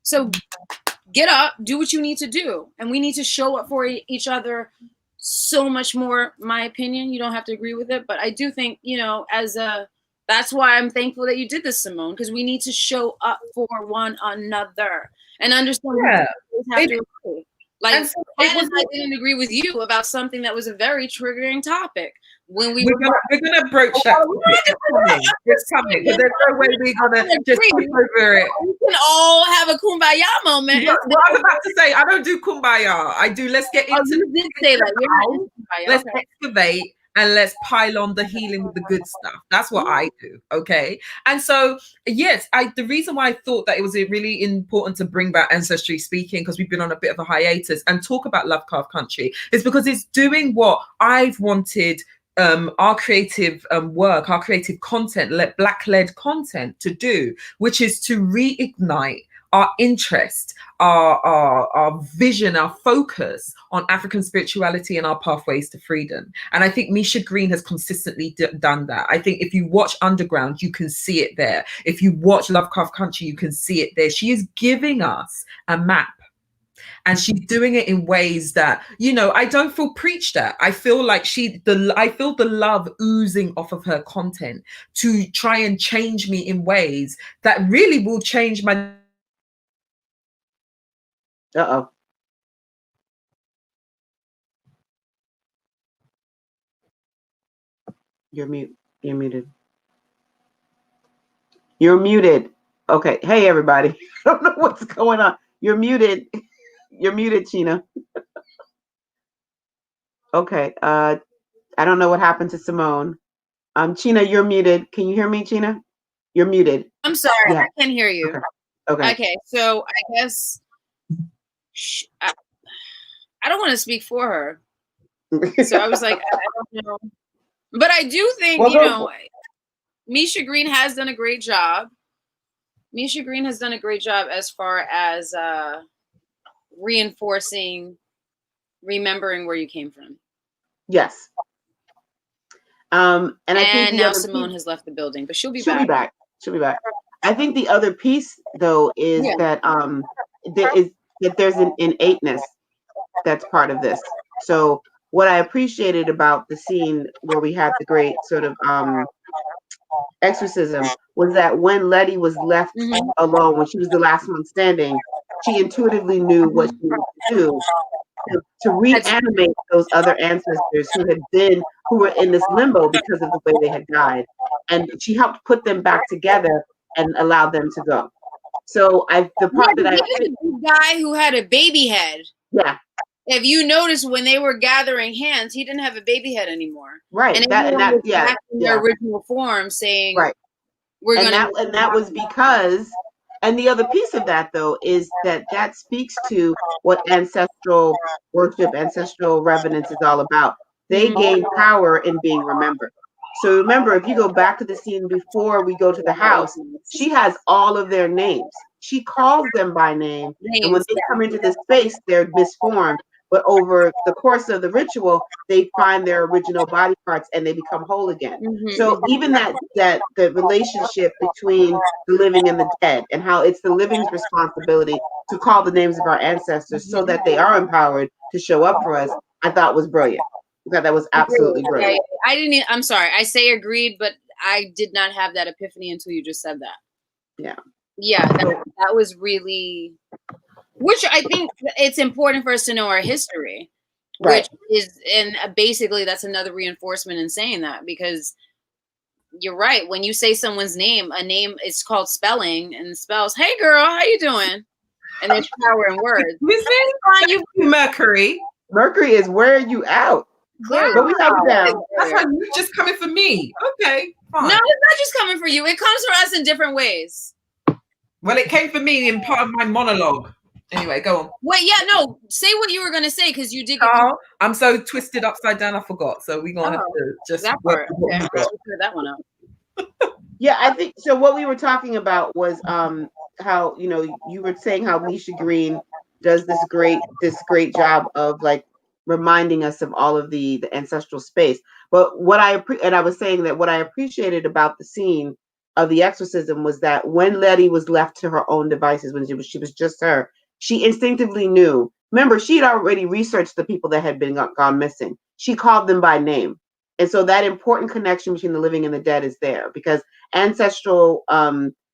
So get up, do what you need to do. And we need to show up for each other so much more, my opinion. You don't have to agree with it. But I do think, that's why I'm thankful that you did this, Simone, because we need to show up for one another and understand. Like, I didn't agree with you about something that was a very triggering topic. When we're gonna broach that. It's coming. There's no way we're gonna just skip over it. We can all have a kumbaya moment. Well, I was about to say, I don't do kumbaya. I do. Let's get into. You did say that. Let's excavate and let's pile on the healing with the good stuff. That's what I do. Okay. And so, yes, the reason why I thought that it was really important to bring back Ancestrally Speaking, because we've been on a bit of a hiatus, and talk about Lovecraft Country, is because it's doing what I've wanted our creative work, our creative content, Black-led content to do, which is to reignite our interest, our vision, our focus on African spirituality and our pathways to freedom. And I think Misha Green has consistently done that. I think if you watch Underground, you can see it there. If you watch Lovecraft Country, you can see it there. She is giving us a map. And she's doing it in ways that, you know, I don't feel preached at. I feel like I feel the love oozing off of her content to try and change me in ways that really will change my. Uh-oh. You're mute. You're muted. You're muted. Okay. Hey, everybody. I don't know what's going on. You're muted. You're muted, Chena. Okay. I don't know what happened to Simone. Chena, you're muted. Can you hear me, Chena? You're muted. I'm sorry. Yeah. I can't hear you. Okay. Okay. So I guess I don't want to speak for her. So I was like, I don't know. But I do think, you know, Misha Green has done a great job. Misha Green has done a great job as far as reinforcing, remembering where you came from. Yes. And I think now Simone has left the building, but she'll be back. She'll be back. I think the other piece, though, is that there's an innateness that's part of this. So what I appreciated about the scene where we had the great sort of exorcism was that when Letty was left alone, when she was the last one standing, she intuitively knew what she needed to do to reanimate those other ancestors who were in this limbo because of the way they had died. And she helped put them back together and allow them to go. So the part that the guy who had a baby head. Yeah. If you notice when they were gathering hands, he didn't have a baby head anymore. Right. And that was back in their original form saying, right. We're and that was because, and the other piece of that, though, is that speaks to what ancestral worship, ancestral reverence is all about. They gain power in being remembered. So remember, if you go back to the scene before we go to the house, she has all of their names. She calls them by name. And when they come into this space, they're misformed. But over the course of the ritual, they find their original body parts and they become whole again. So even that the relationship between the living and the dead, and how it's the living's responsibility to call the names of our ancestors so that they are empowered to show up for us, I thought was brilliant. I thought that was absolutely brilliant. I'm sorry. I say agreed, but I did not have that epiphany until you just said that. Yeah. Yeah, that was really, which I think it's important for us to know our history, right. Which is, and basically that's another reinforcement in saying that, because you're right. When you say someone's name, a name is called spelling, and spells, hey girl, how you doing? And there's power in words. You Mercury. Mercury is wearing you out. Clearly. But we have it down. That's how you're just coming for me. Okay, fine. No, it's not just coming for you. It comes for us in different ways. Well, it came for me in part of my monologue. Anyway, go on. Wait, yeah, no. Say what you were going to say, because you did. I'm so twisted upside down, I forgot. So we're going to have to just that part. Okay. Clear that one out. Yeah, I think so. What we were talking about was how, you know, you were saying how Misha Green does this great job of like reminding us of all of the ancestral space. But what I was saying that what I appreciated about the scene of the exorcism was that when Letty was left to her own devices, when she was just her, she instinctively knew. Remember, she had already researched the people that had been gone missing. She called them by name. And so that important connection between the living and the dead is there, because ancestral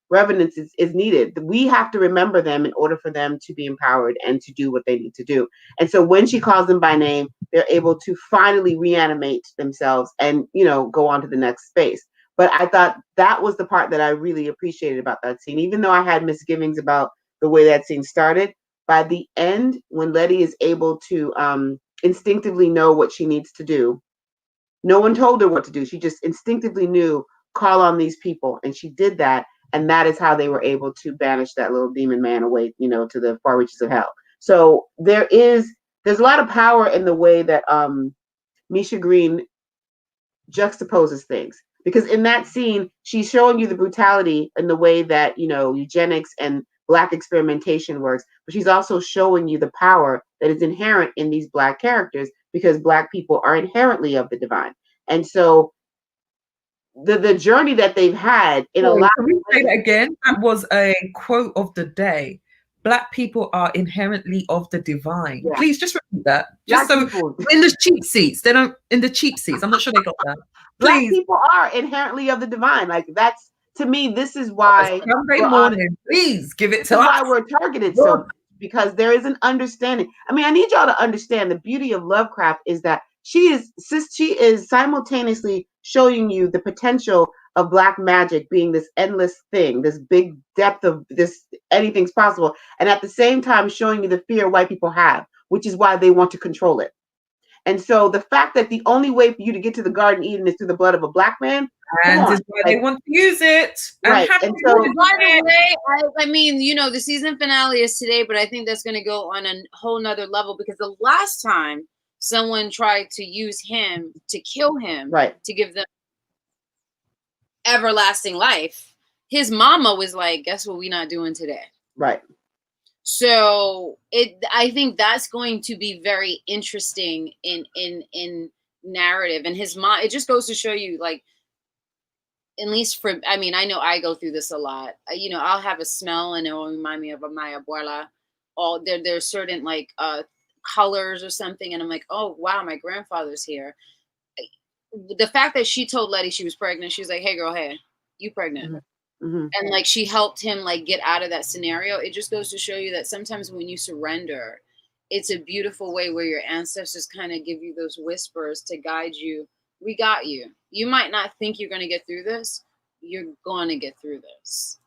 reverence is needed. We have to remember them in order for them to be empowered and to do what they need to do. And so when she calls them by name, they're able to finally reanimate themselves and, you know, go on to the next space. But I thought that was the part that I really appreciated about that scene. Even though I had misgivings about the way that scene started, by the end, when Letty is able to instinctively know what she needs to do, no one told her what to do. She just instinctively knew, call on these people. And she did that. And that is how they were able to banish that little demon man away, you know, to the far reaches of hell. So there's a lot of power in the way that Misha Green juxtaposes things. Because in that scene, she's showing you the brutality in the way that, you know, eugenics and Black experimentation works, but she's also showing you the power that is inherent in these Black characters, because Black people are inherently of the divine. And so the journey that they've had in a lot Can we say that again? That was a quote of the day. Black people are inherently of the divine. Yeah. Please just repeat that. Just Black so people. In the cheap seats, they don't, in the cheap seats. I'm not sure they got that. Black people are inherently of the divine. Like, that's, to me, this is why Sunday morning, please give it to us. Why we're targeted so much, because there is an understanding. I mean, I need y'all to understand the beauty of Lovecraft is that she is simultaneously showing you the potential of Black magic being this endless thing, this big depth of this, anything's possible, and at the same time showing you the fear white people have, which is why they want to control it. And so the fact that the only way for you to get to the Garden of Eden is through the blood of a Black man, and is why they want to use it. Right. And so, by the way, I mean, you know, the season finale is today, but I think that's going to go on a whole nother level, because the last time someone tried to use him to kill him, right, to give them everlasting life, his mama was like, guess what we're not doing today. Right. So I think that's going to be very interesting in narrative. And his mom, it just goes to show you, like, at least for, I mean, I know I go through this a lot. You know, I'll have a smell and it will remind me of my abuela. There's certain, like, colors or something, and I'm like, oh wow, my grandfather's here. The fact that she told Letty she was pregnant, she was like, hey girl, hey, you pregnant. Mm-hmm. And like, she helped him, like, get out of that scenario. It just goes to show you that sometimes when you surrender, it's a beautiful way where your ancestors kind of give you those whispers to guide you. We got you. You might not think you're going to get through this. You're going to get through this.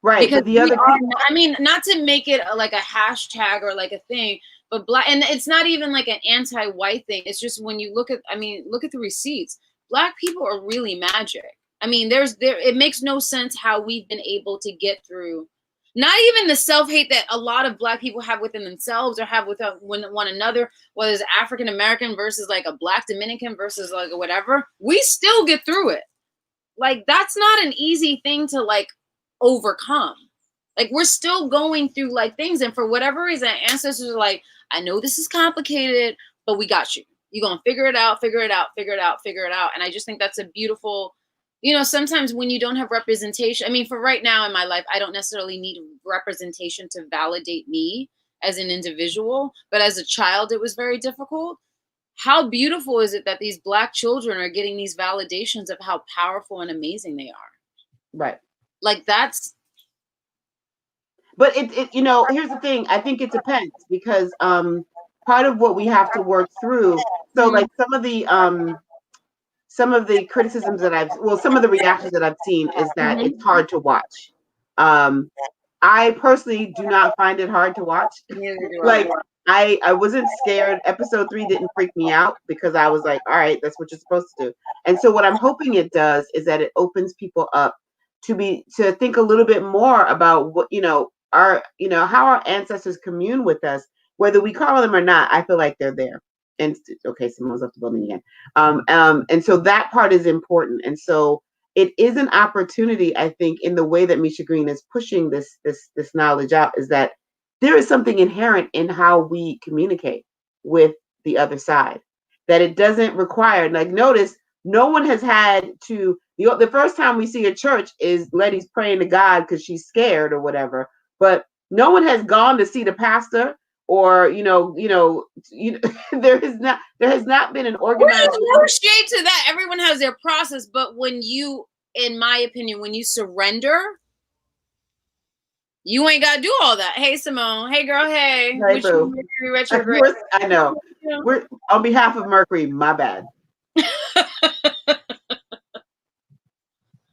Right. Because the other I mean, not to make it like a hashtag or like a thing, but Black, and it's not even like an anti-white thing. It's just when you look at, I mean, look at the receipts. Black people are really magic. I mean, it makes no sense how we've been able to get through, not even the self-hate that a lot of Black people have within themselves or have with one another, whether it's African-American versus like a Black Dominican versus like whatever, we still get through it. Like, that's not an easy thing to, like, overcome. Like, we're still going through, like, things, and for whatever reason, ancestors are like, I know this is complicated, but we got you. You're gonna figure it out. And I just think that's a beautiful, you know, sometimes when you don't have representation, I mean, for right now in my life, I don't necessarily need representation to validate me as an individual, but as a child, it was very difficult. How beautiful is it that these Black children are getting these validations of how powerful and amazing they are? Right. Like, that's. But it you know, here's the thing. I think it depends, because part of what we have to work through. So like some of the criticisms that some of the reactions that I've seen is that it's hard to watch. I personally do not find it hard to watch. Like, I wasn't scared. Episode 3 didn't freak me out, because I was like, all right, that's what you're supposed to do. And so what I'm hoping it does is that it opens people up to think a little bit more about what, you know, how our ancestors commune with us, whether we call them or not. I feel like they're there. And okay, Simone's up to building again. And so that part is important. And so it is an opportunity, I think, in the way that Misha Green is pushing this knowledge out, is that there is something inherent in how we communicate with the other side, that it doesn't require, like, notice, no one has had to, the first time we see a church is Letty's praying to God because she's scared or whatever, but no one has gone to see the pastor, or there has not been an organized. No shade to that. Everyone has their process, but when you, in my opinion, when you surrender, you ain't got to do all that. Hey, Simone. Hey, girl. Hey. Retrograde. I know. We're on behalf of Mercury. My bad.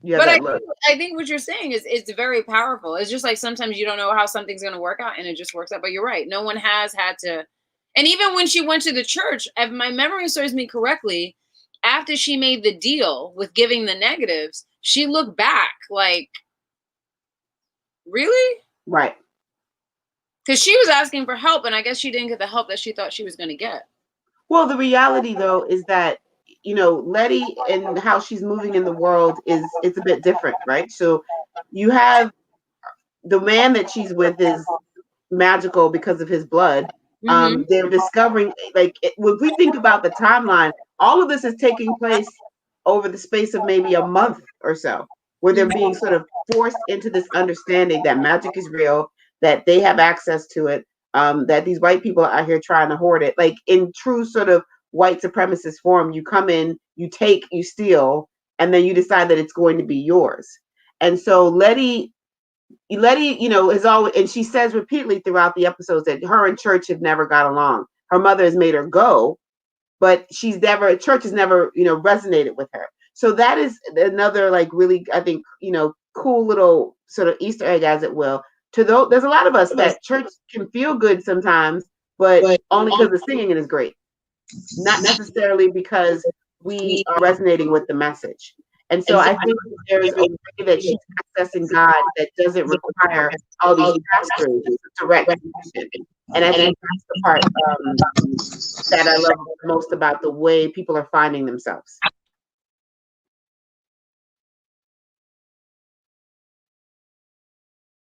Yeah, but I think what you're saying is it's very powerful. It's just like sometimes you don't know how something's going to work out, and it just works out. But you're right. No one has had to. And even when she went to the church, if my memory serves me correctly, after she made the deal with giving the negatives, she looked back like, really? Right. Because she was asking for help, and I guess she didn't get the help that she thought she was going to get. Well, the reality, though, is that Letty and how she's moving in the world it's a bit different, right? So you have the man that she's with is magical because of his blood. They're discovering, like, when we think about the timeline, all of this is taking place over the space of maybe a month or so, where they're being sort of forced into this understanding that magic is real, that they have access to it, that these white people are out here trying to hoard it. Like in true sort of white supremacist form, you come in, you take, you steal, and then you decide that it's going to be yours. And so Letty, is always, and she says repeatedly throughout the episodes that her and church have never got along. Her mother has made her go, but church has never, resonated with her. So that is another, like, really, I think, cool little sort of Easter egg, as it will. There's a lot of us that church can feel good sometimes, but only because the singing is great, not necessarily because we are resonating with the message. And so I think there's a way that she's accessing God that doesn't require all these pastors, direct connection. And I think that's the part that I love most about the way people are finding themselves.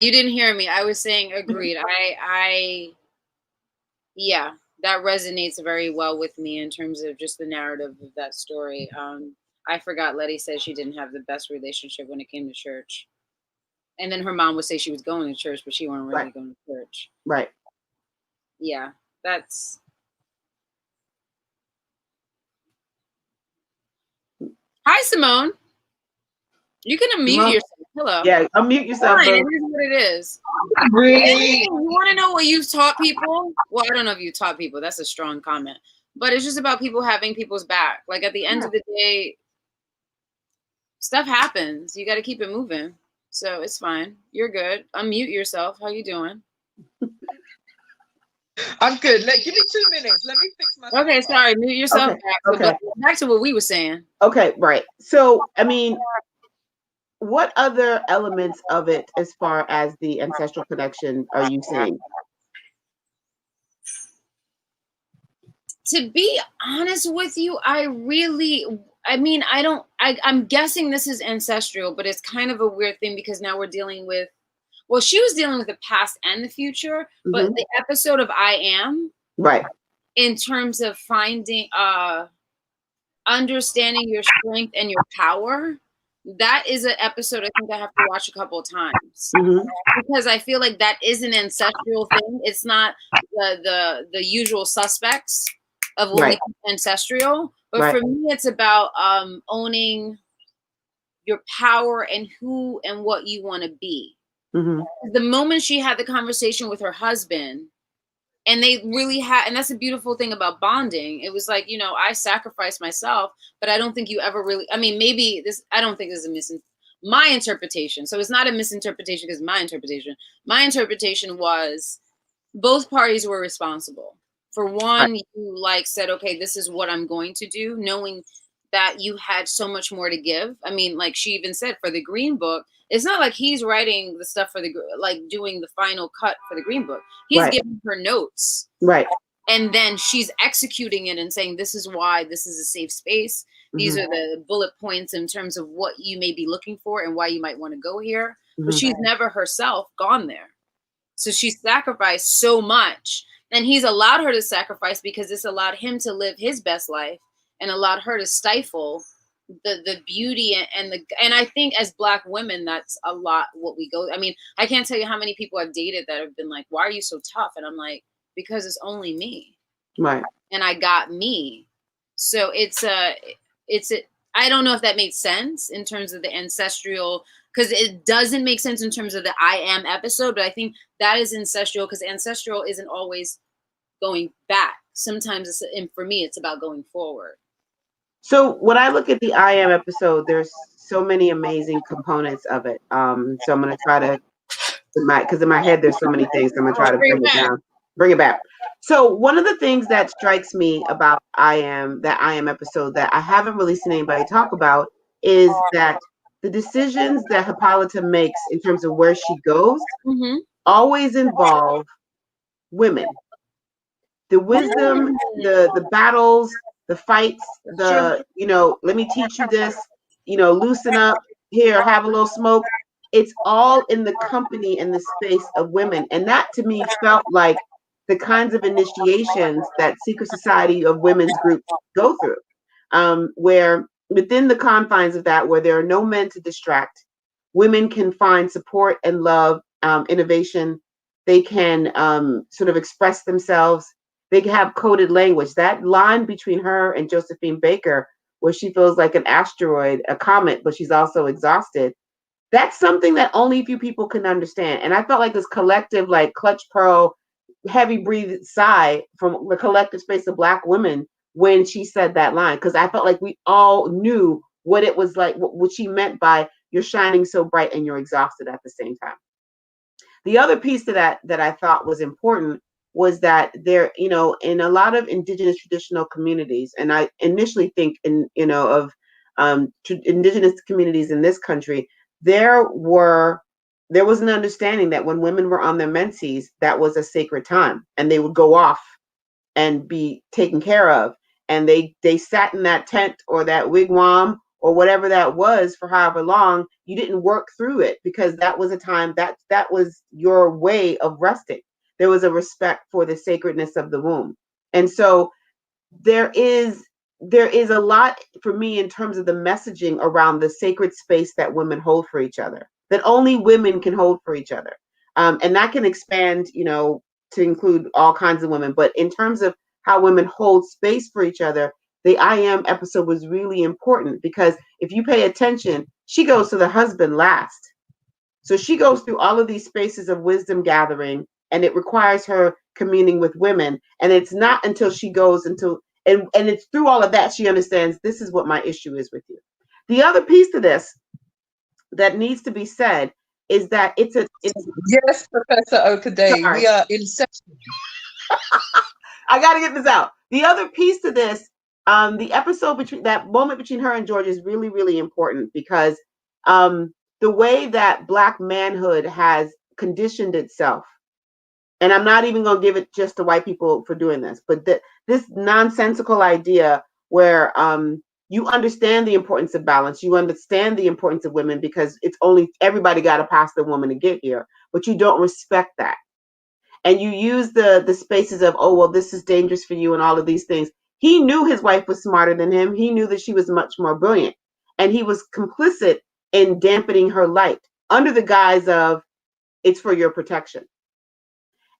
You didn't hear me. I was saying agreed. Yeah, that resonates very well with me in terms of just the narrative of that story. I forgot Letty said she didn't have the best relationship when it came to church. And then her mom would say she was going to church, but she wasn't really going to church. Right. Yeah, that's... Hi, Simone. You can unmute yourself. Hello. Yeah, unmute yourself. Fine, it is what it is. Really? You want to know what you've taught people? Well, I don't know if you taught people. That's a strong comment. But it's just about people having people's back. Like, at the end of the day, stuff happens. You got to keep it moving. So it's fine. You're good. Unmute yourself. How you doing? I'm good. Give me 2 minutes. Let me fix my... Okay, sorry. Mute yourself. Okay. Back to what we were saying. Okay, right. So, I mean, what other elements of it, as far as the ancestral connection, are you seeing? To be honest with you, I'm guessing this is ancestral, but it's kind of a weird thing because now we're dealing with, well, she was dealing with the past and the future, but the episode of I Am, right, in terms of finding, understanding your strength and your power, that is an episode I think I have to watch a couple of times because I feel like that is an ancestral thing. It's not the usual suspects of what ancestral, but for me, it's about owning your power and who and what you want to be. The moment she had the conversation with her husband, and they really had, and that's a beautiful thing about bonding. It was like, I sacrificed myself, but I don't think you ever really, maybe this, I don't think this is my interpretation. So it's not a misinterpretation because my interpretation was both parties were responsible. For one, you said, okay, this is what I'm going to do, knowing that you had so much more to give. Like she even said for the Green Book, it's not like he's writing the stuff for doing the final cut for the Green Book. He's giving her notes. Right. And then she's executing it and saying, this is why this is a safe space. These are the bullet points in terms of what you may be looking for and why you might want to go here. But she's never herself gone there. So she sacrificed so much. And he's allowed her to sacrifice because this allowed him to live his best life and allowed her to stifle the beauty and I think as Black women, that's a lot what we go. I can't tell you how many people I've dated that have been like, why are you so tough? And I'm like, because it's only me. Right. And I got me. So I don't know if that made sense in terms of the ancestral, because it doesn't make sense in terms of the I Am episode, but I think that is ancestral because ancestral isn't always going back. Sometimes for me, it's about going forward. So when I look at the I Am episode, there's so many amazing components of it. So I'm going to try to, because in my head, there's so many things. So I'm going to try to bring it back. So one of the things that strikes me about that I Am episode that I haven't really seen anybody talk about is that the decisions that Hippolyta makes in terms of where she goes always involve women. The wisdom, the battles, the fights, the, you know, let me teach you this, you know, loosen up here, have a little smoke. It's all in the company and the space of women. And that to me felt like the kinds of initiations that secret society of women's groups go through, where within the confines of that, where there are no men to distract, women can find support and love, innovation. They can sort of express themselves. They can have coded language. That line between her and Josephine Baker, where she feels like an asteroid, a comet, but she's also exhausted. That's something that only a few people can understand. And I felt like this collective, like clutch pearl, heavy breathed sigh from the collective space of Black women when she said that line, because I felt like we all knew what it was like, what she meant by you're shining so bright and you're exhausted at the same time. The other piece to that that I thought was important was that there, you know, in a lot of indigenous traditional communities, and I initially think in, you know, of indigenous communities in this country, there was an understanding that when women were on their menses, that was a sacred time, and they would go off and be taken care of, and they sat in that tent or that wigwam or whatever that was for however long. You didn't work through it because that was a time that was your way of resting. There was a respect for the sacredness of the womb. And so there is a lot for me in terms of the messaging around the sacred space that women hold for each other, that only women can hold for each other. And that can expand, you know, to include all kinds of women. But in terms of how women hold space for each other, the I Am episode was really important because if you pay attention, she goes to the husband last. So she goes through all of these spaces of wisdom gathering, and it requires her communing with women. And it's not until she goes into, and it's through all of that she understands this is what my issue is with you. The other piece to this that needs to be said is that it's yes, Professor Okedeyi, sorry. we are in session. I got to get this out. The other piece to this, the episode between that moment between her and George is really, really important because the way that Black manhood has conditioned itself, and I'm not even going to give it just to white people for doing this, but this nonsensical idea where you understand the importance of balance, you understand the importance of women because it's only everybody got to pass the woman to get here, but you don't respect that. And you use the spaces of, oh, well, this is dangerous for you and all of these things. He knew his wife was smarter than him. He knew that she was much more brilliant. And he was complicit in dampening her light under the guise of, it's for your protection.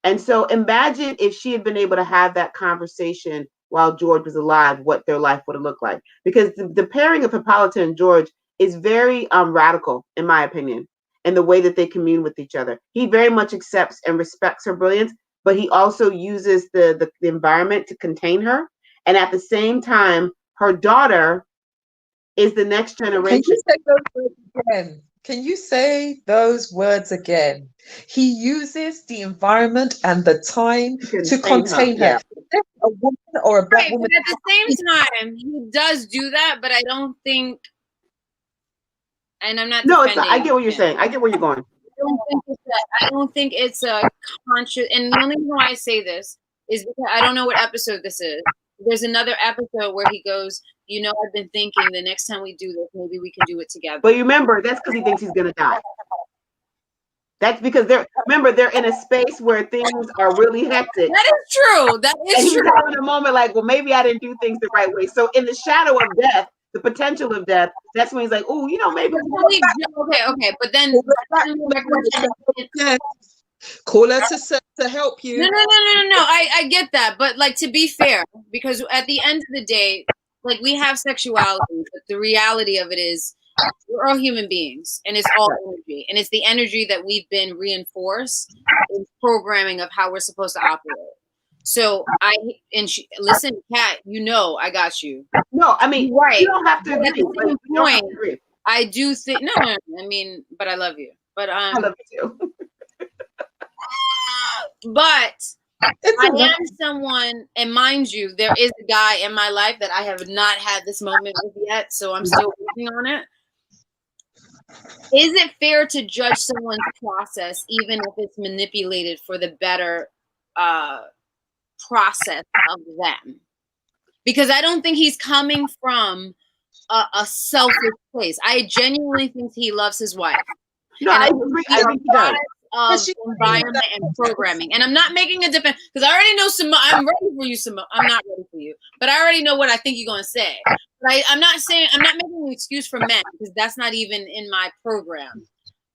And so imagine if she had been able to have that conversation while George was alive, what their life would have looked like. Because the pairing of Hippolyta and George is very radical, in my opinion, in the way that they commune with each other. He very much accepts and respects her brilliance, but he also uses the environment to contain her. And at the same time, her daughter is the next generation. Can you say those words again? Can you say those words again? He uses the environment and the time to contain her. Yeah. A woman or a Black woman. But at the same time, he does do that, but I don't think, and I'm not. No, it's not. I get what you're saying. I get where you're going. I don't think it's a conscious. And the only reason why I say this is because I don't know what episode this is. There's another episode where he goes, you know, I've been thinking the next time we do this, maybe we can do it together. But you remember, that's because he thinks he's going to die. That's because they're in a space where things are really hectic. That is true. That is and true. He's having a moment like, well, maybe I didn't do things the right way. So in the shadow of death, the potential of death, that's when he's like, oh, you know, maybe. Okay. But then call her to help you. No. I get that. But like, to be fair, because at the end of the day, like, we have sexuality, but the reality of it is we're all human beings, and it's all energy, and it's the energy that we've been reinforced in programming of how we're supposed to operate. So listen, Kat, you know, I got you. No, I mean, right. You don't have to agree. Point, I do think no. I mean, but I love you. But I love you too. But I am someone, and mind you, there is a guy in my life that I have not had this moment with yet, so I'm still working on it. Is it fair to judge someone's process, even if it's manipulated for the better process of them? because I don't think he's coming from a selfish place. I genuinely think he loves his wife. No, and I agree. I think he does. Of environment and programming. And I'm not making a difference because I already know Simone. I'm ready for you, Simone. I'm not ready for you, but I already know what I think you're going to say. But I'm not making an excuse for men because that's not even in my program.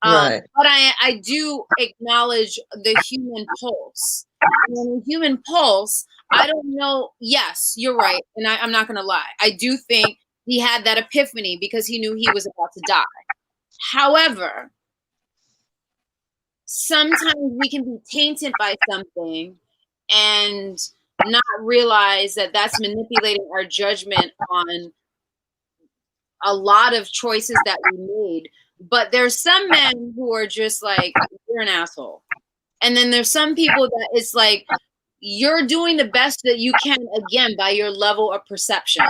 Right. But I do acknowledge the human pulse. And in the human pulse, I don't know. Yes, you're right. And I'm not going to lie. I do think he had that epiphany because he knew he was about to die. However, sometimes we can be tainted by something and not realize that that's manipulating our judgment on a lot of choices that we made. But there's some men who are just like, you're an asshole. And then there's some people that it's like, you're doing the best that you can, again, by your level of perception.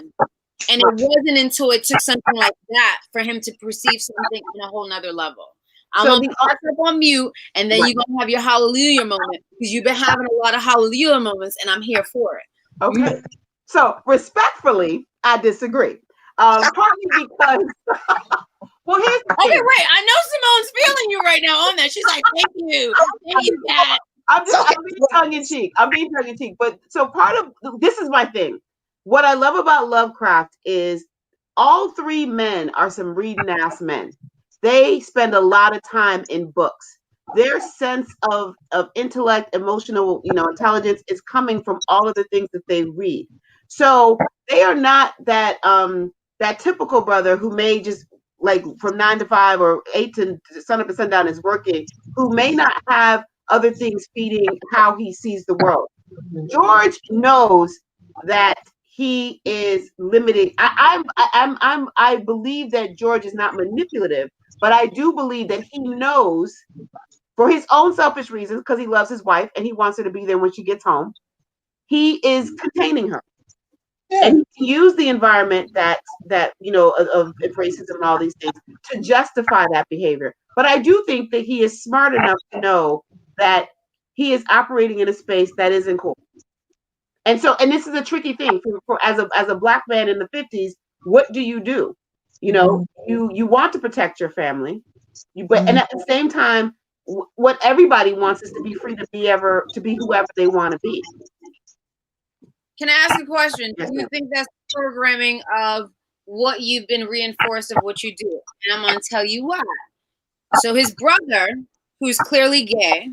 And it wasn't until it took something like that for him to perceive something on a whole nother level. I'm going to back up on mute, and then you're going to have your hallelujah moment because you've been having a lot of hallelujah moments, and I'm here for it. Okay. So respectfully, I disagree. Partly because, well, here's the thing. Okay, wait. I know Simone's feeling you right now on that. She's like, thank you, Pat. I'm being tongue in cheek. I'm being tongue in cheek. But so part of this is my thing. What I love about Lovecraft is all three men are some reading ass men. They spend a lot of time in books. Their sense of intellect, emotional, intelligence is coming from all of the things that they read. So they are not that that typical brother who may just like from 9 to 5 or 8 to sun up and sundown is working, who may not have other things feeding how he sees the world. George knows that he is limiting. I believe that George is not manipulative, but I do believe that he knows for his own selfish reasons, because he loves his wife and he wants her to be there when she gets home. He is containing her. Yeah. And he can use the environment that of racism and all these things to justify that behavior. But I do think that he is smart enough to know that he is operating in a space that isn't cool. And so, and this is a tricky thing for as a Black man in the 50s. What do? You want to protect your family, and at the same time, what everybody wants is to be free to be whoever they want to be. Can I ask a question? Do you think that's programming of what you've been reinforced of what you do? And I'm going to tell you why. So his brother, who's clearly gay,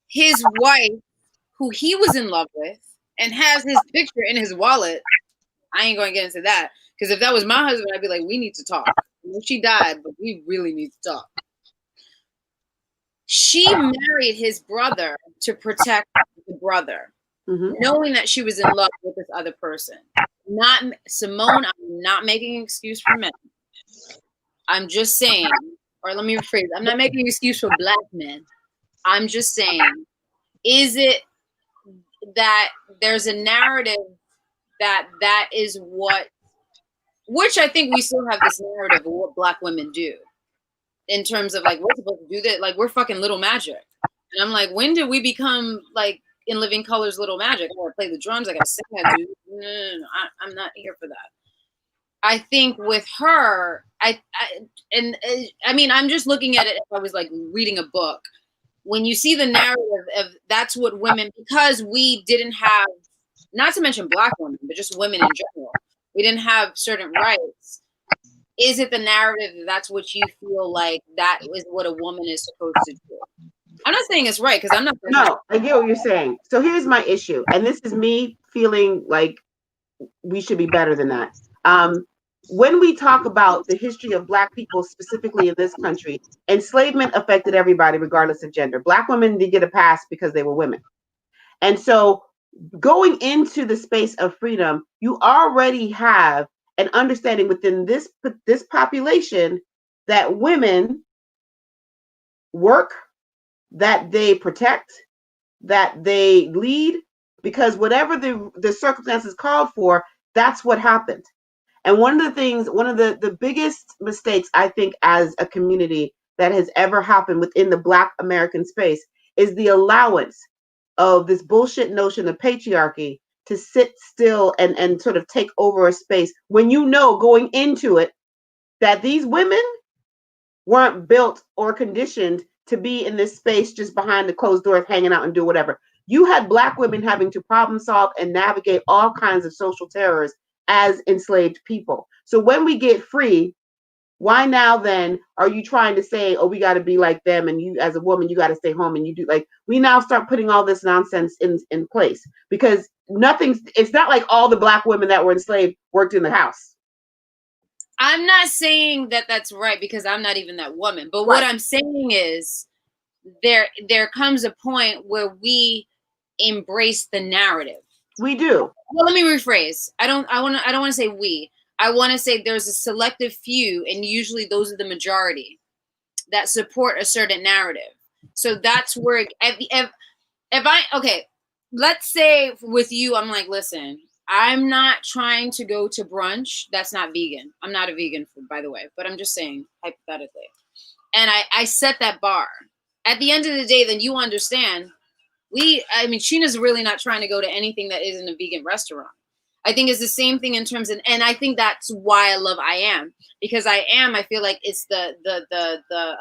his wife, who he was in love with, and has his picture in his wallet. I ain't going to get into that. Because if that was my husband, I'd be like, we need to talk. She died, but we really need to talk. She married his brother to protect the brother. Mm-hmm. Knowing that she was in love with this other person. Not Simone, I'm not making an excuse for men. I'm just saying, or let me rephrase, I'm not making an excuse for Black men. I'm just saying, is it that there's a narrative that is which I think we still have this narrative of what Black women do in terms of like, we're supposed to do that. Like, we're fucking Little Magic. And I'm like, when did we become like, in Living Color's Little Magic? I gotta play the drums. I gotta sing that, dude. No, I'm not here for that. I think with her, I mean, I'm just looking at it if I was like reading a book. When you see the narrative of that's what women, because we didn't have, not to mention Black women, but just women in general, we didn't have certain rights. Is it the narrative that that's what you feel like that is what a woman is supposed to do? I'm not saying it's right because I'm not. No, I get what you're saying. So here's my issue, and this is me feeling like we should be better than that. When we talk about the history of Black people, specifically in this country, enslavement affected everybody regardless of gender. Black women did get a pass because they were women. And so going into the space of freedom, you already have an understanding within this population that women work, that they protect, that they lead, because whatever the circumstances called for, that's what happened. And one of the biggest mistakes I think as a community that has ever happened within the Black American space is the allowance of this bullshit notion of patriarchy to sit still and sort of take over a space when you know going into it that these women weren't built or conditioned to be in this space just behind the closed doors, hanging out and do whatever. You had Black women having to problem solve and navigate all kinds of social terrors as enslaved people. So when we get free, why now then are you trying to say, oh, we got to be like them, and you as a woman, you got to stay home and you do like, we now start putting all this nonsense in place because it's not like all the Black women that were enslaved worked in the house. I'm not saying that that's right because I'm not even that woman. But what I'm saying is there comes a point where we embrace the narrative. We do. Well, let me rephrase. I don't want to say we. I want to say there's a selective few, and usually those are the majority that support a certain narrative. So that's where if I okay, let's say with you, I'm like, listen, I'm not trying to go to brunch. That's not vegan. I'm not a vegan food, by the way, but I'm just saying hypothetically. And I set that bar. At the end of the day, then you understand. Sheena's really not trying to go to anything that isn't a vegan restaurant. I think it's the same thing in terms of, and I think that's why I love I Am, because I feel like it's the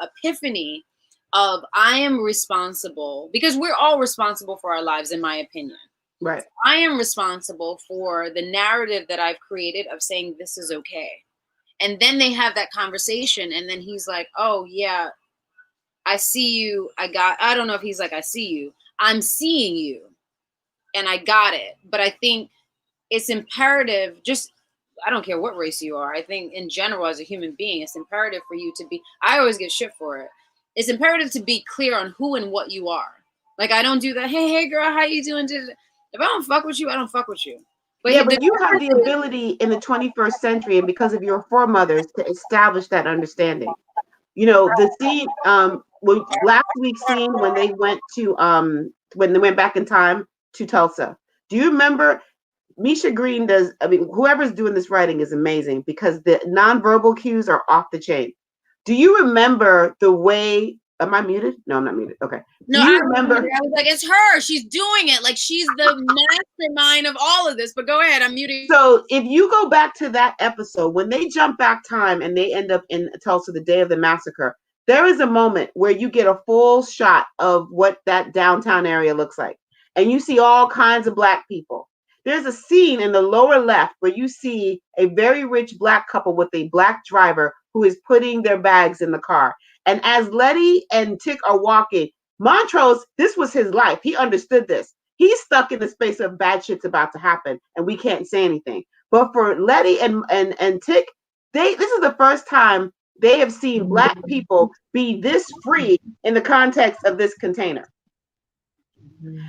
epiphany of I am responsible, because we're all responsible for our lives, in my opinion. Right. I am responsible for the narrative that I've created of saying this is okay. And then they have that conversation, and then he's like, oh yeah, I see you. I don't know if he's like, I see you. I'm seeing you. And I got it. But I think it's imperative, I don't care what race you are. I think in general, as a human being, it's imperative for you to be, I always get shit for it. It's imperative to be clear on who and what you are. Like, I don't do that. Hey girl, how you doing? If I don't fuck with you, I don't fuck with you. But yeah, but you have the ability in the 21st century, and because of your foremothers, to establish that understanding. You know, the scene, last week's scene when they went back in time to Tulsa. Do you remember? Misha Green does, whoever's doing this writing is amazing because the nonverbal cues are off the chain. Do you remember the way, am I muted? No, I'm not muted. Okay. No, I was like, it's her. She's doing it. Like, she's the mastermind of all of this. But go ahead, I'm muting. So if you go back to that episode, when they jump back time and they end up in Tulsa the day of the massacre, there is a moment where you get a full shot of what that downtown area looks like. And you see all kinds of Black people. There's a scene in the lower left where you see a very rich Black couple with a Black driver who is putting their bags in the car. And as Letty and Tick are walking, Montrose, this was his life. He understood this. He's stuck in the space of bad shit's about to happen and we can't say anything. But for Letty and Tick, this is the first time they have seen Black people be this free in the context of this container.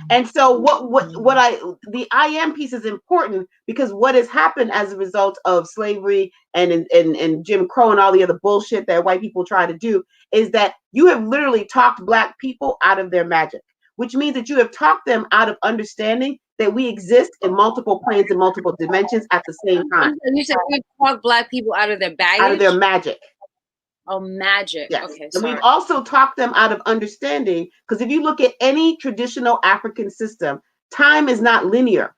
And so the I Am piece is important because what has happened as a result of slavery and Jim Crow and all the other bullshit that white people try to do is that you have literally talked Black people out of their magic, which means that you have talked them out of understanding that we exist in multiple planes and multiple dimensions at the same time. You said we talk Black people out of their baggage? Out of their magic. Oh, magic. Yes. Okay, and we've also talked them out of understanding, because if you look at any traditional African system, time is not linear.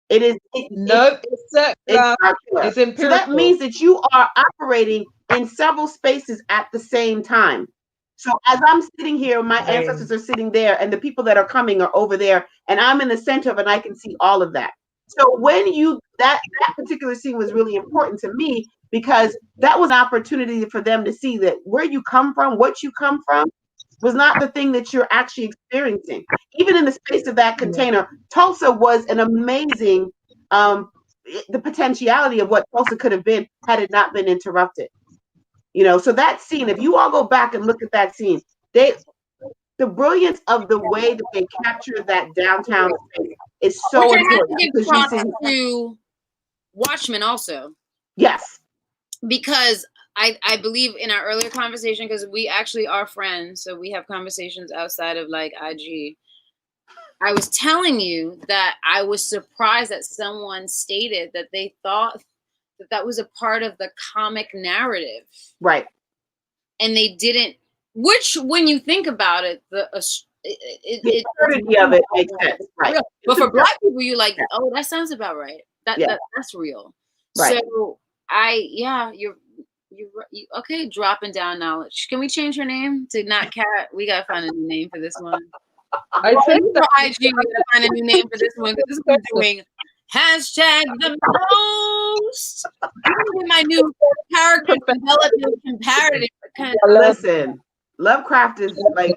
It is. It's circular. It's empirical. So that means that you are operating in several spaces at the same time. So as I'm sitting here, my ancestors are sitting there, and the people that are coming are over there, and I'm in the center of it, and I can see all of that. So when that particular scene was really important to me, because that was an opportunity for them to see that where you come from, what you come from, was not the thing that you're actually experiencing. Even in the space of that container, Tulsa was an amazing, the potentiality of what Tulsa could have been had it not been interrupted. You know, so that scene, if you all go back and look at that scene, the brilliance of the way that they captured that downtown space is so important. I have to give props to Watchmen also. Yes. Because I believe in our earlier conversation, because we actually are friends, so we have conversations outside of like IG. I was telling you that I was surprised that someone stated that they thought that was a part of the comic narrative. Right. And they didn't, which when you think about it, the absurdity of it makes sense, right? Real. But for Black people, you like, oh, that sounds about right. That's real. Right. So you're okay. Dropping down knowledge. Can we change her name to not Cat? We gotta find a new name for this one. I think that IG, we gotta find a new name for this one because this one's doing hashtag the most. My new character development comparative. Listen, Lovecraft is like,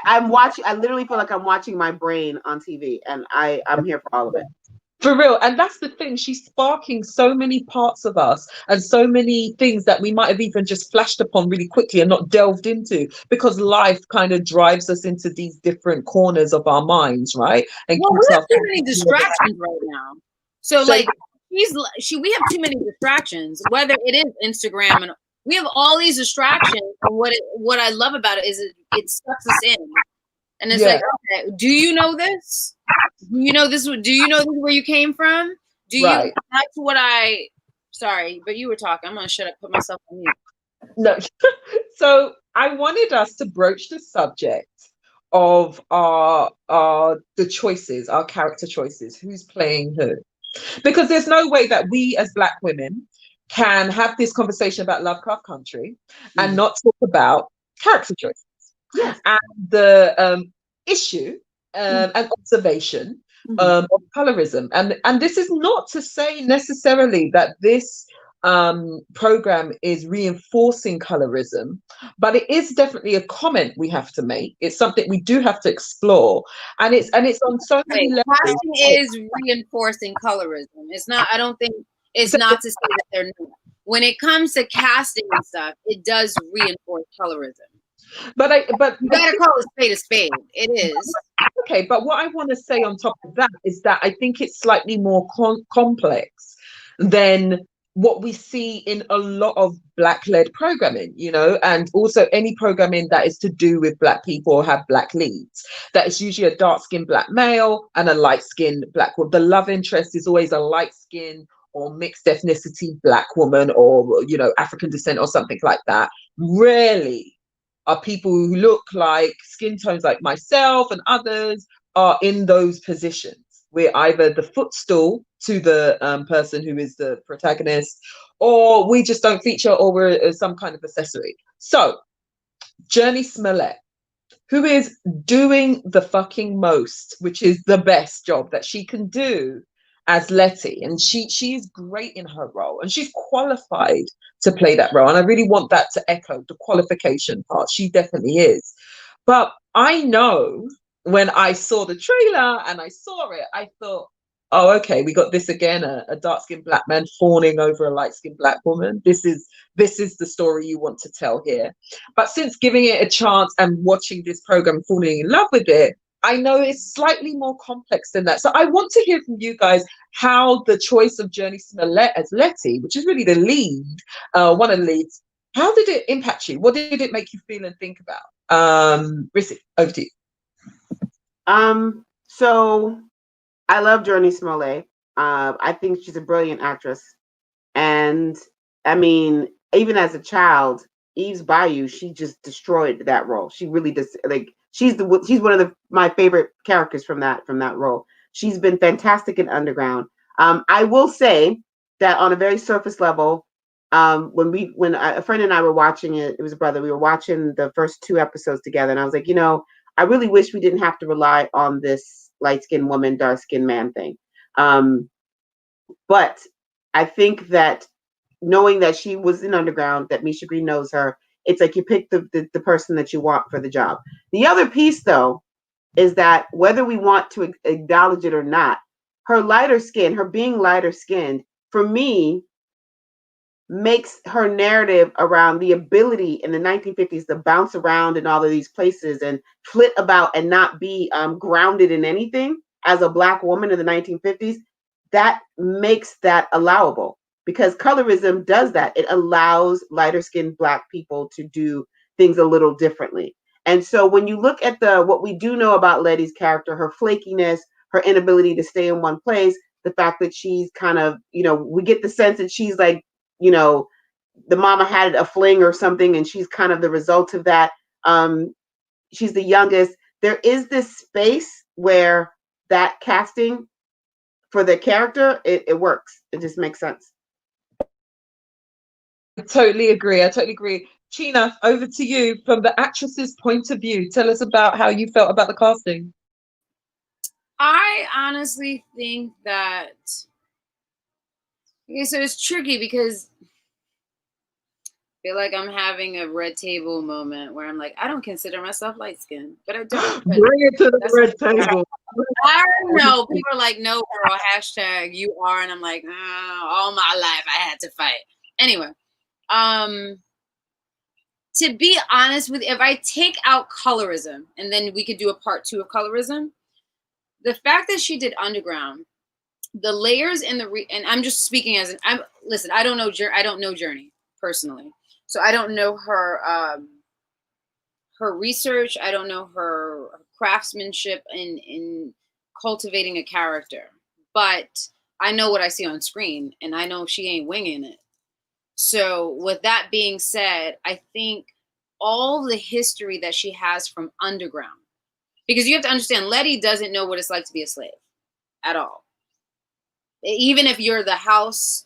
I'm watching. I literally feel like I'm watching my brain on TV, and I'm here for all of it. For real. And that's the thing. She's sparking so many parts of us and so many things that we might have even just flashed upon really quickly and not delved into, because life kind of drives us into these different corners of our minds, right? And we have too many distractions right now. So like we have too many distractions, whether it is Instagram, and we have all these distractions. And what I love about it is it sucks us in. And it's like, okay, do you know this? Do you know this? Do you know this where you came from? Do you? Right. That's what sorry, but you were talking. I'm going to shut up, put myself on mute. No. So I wanted us to broach the subject of the choices, our character choices, who's playing who. Because there's no way that we as Black women can have this conversation about Lovecraft Country and not talk about character choices. Yes. And the issue and observation of colorism. And this is not to say necessarily that this program is reinforcing colorism, but it is definitely a comment we have to make. It's something we do have to explore, and it's on so many levels. Casting is reinforcing colorism. It's not. I don't think it's not to say that they're not. When it comes to casting and stuff, it does reinforce colorism. But you gotta call a spade. It is. Okay, but what I want to say on top of that is that I think it's slightly more complex than what we see in a lot of Black-led programming, you know, and also any programming that is to do with Black people or have Black leads. That is usually a dark-skinned Black male and a light-skinned Black woman. The love interest is always a light-skinned or mixed ethnicity Black woman, or, you know, African descent or something like that. Rarely are people who look like skin tones like myself and others are in those positions. We're either the footstool to the person who is the protagonist, or we just don't feature, or we're some kind of accessory. So Jurnee Smollett, who is doing the fucking most, which is the best job that she can do as Letty, and she's great in her role, and she's qualified to play that role, and I really want that to echo the qualification part. She definitely is. But I know when I saw the trailer and I saw it, I thought, oh, okay, we got this again, a dark-skinned Black man fawning over a light-skinned Black woman. This is the story you want to tell here. But since giving it a chance and watching this program, falling in love with it, I know it's slightly more complex than that. So I want to hear from you guys how the choice of Jurnee Smollett as Letty, which is really the lead, one of the leads, how did it impact you? What did it make you feel and think about? Risi, over to you. So I love Jurnee Smollett. I think she's a brilliant actress. And I mean, even as a child, Eve's Bayou, she just destroyed that role. She really does. Like, she's one of my favorite characters from that role. She's been fantastic in Underground. I will say that on a very surface level, when a friend and I were watching it was a brother. We were watching the first 2 episodes together, and I was like, you know, I really wish we didn't have to rely on this light-skinned woman, dark-skinned man thing. But I think that knowing that she was in Underground, that Misha Green knows her, it's like you pick the person that you want for the job. The other piece, though, is that whether we want to acknowledge it or not, her lighter skin, her being lighter skinned, for me, makes her narrative around the ability in the 1950s to bounce around in all of these places and flit about and not be grounded in anything as a Black woman in the 1950s, that makes that allowable. Because colorism does that. It allows lighter skinned Black people to do things a little differently. And so when you look at what we do know about Letty's character, her flakiness, her inability to stay in one place, the fact that she's kind of, you know, we get the sense that she's like, you know, the mama had a fling or something, and she's kind of the result of that. She's the youngest. there is this space where that casting for the character, it works. It just makes sense. I totally agree. I totally agree. China, over to you. From the actress's point of view, tell us about how you felt about the casting. I honestly think that, okay, so it's tricky because I feel like I'm having a red table moment where I'm like, I don't consider myself light skinned, but I don't. But bring it to the red table. I don't know. People are like, no, girl, hashtag you are. And I'm like, all my life I had to fight. Anyway, to be honest with you, if I take out colorism, and then we could do a part 2 of colorism, the fact that she did underground, the layers in the and I'm just speaking as listen, I don't know Journey personally, so I don't know her her research, I don't know her craftsmanship in cultivating a character, but I know what I see on screen, and I know she ain't winging it. So with that being said, I think all the history that she has from underground, because you have to understand, Letty doesn't know what it's like to be a slave at all. Even if you're the house,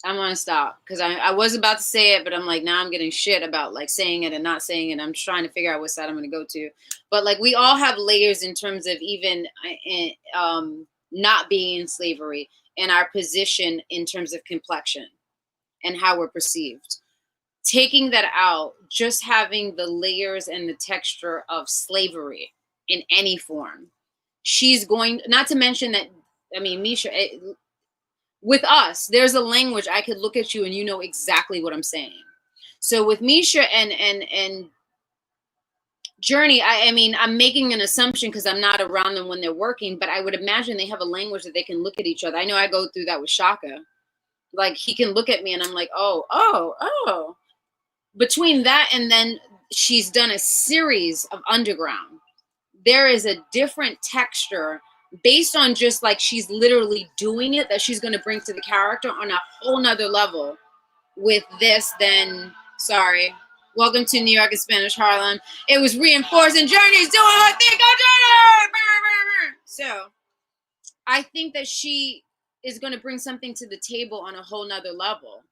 I'm gonna stop because I was about to say it, but I'm like, now I'm getting shit about like saying it and not saying it. I'm trying to figure out what side I'm gonna go to. But like, we all have layers in terms of even not being in slavery and our position in terms of complexion and how we're perceived. Taking that out, just having the layers and the texture of slavery in any form. She's going, not to mention that, I mean, Misha, with us, there's a language I could look at you and you know exactly what I'm saying. So with Misha and Journey, I mean, I'm making an assumption because I'm not around them when they're working, but I would imagine they have a language that they can look at each other. I know I go through that with Shaka. Like, he can look at me and I'm like, oh. Between that and then she's done a series of underground, there is a different texture based on just like she's literally doing it that she's going to bring to the character on a whole nother level with this. Then, sorry, welcome to New York and Spanish Harlem. It was reinforcing Journey's doing her thing. Go Journey! So I think that she is going to bring something to the table on a whole nother level,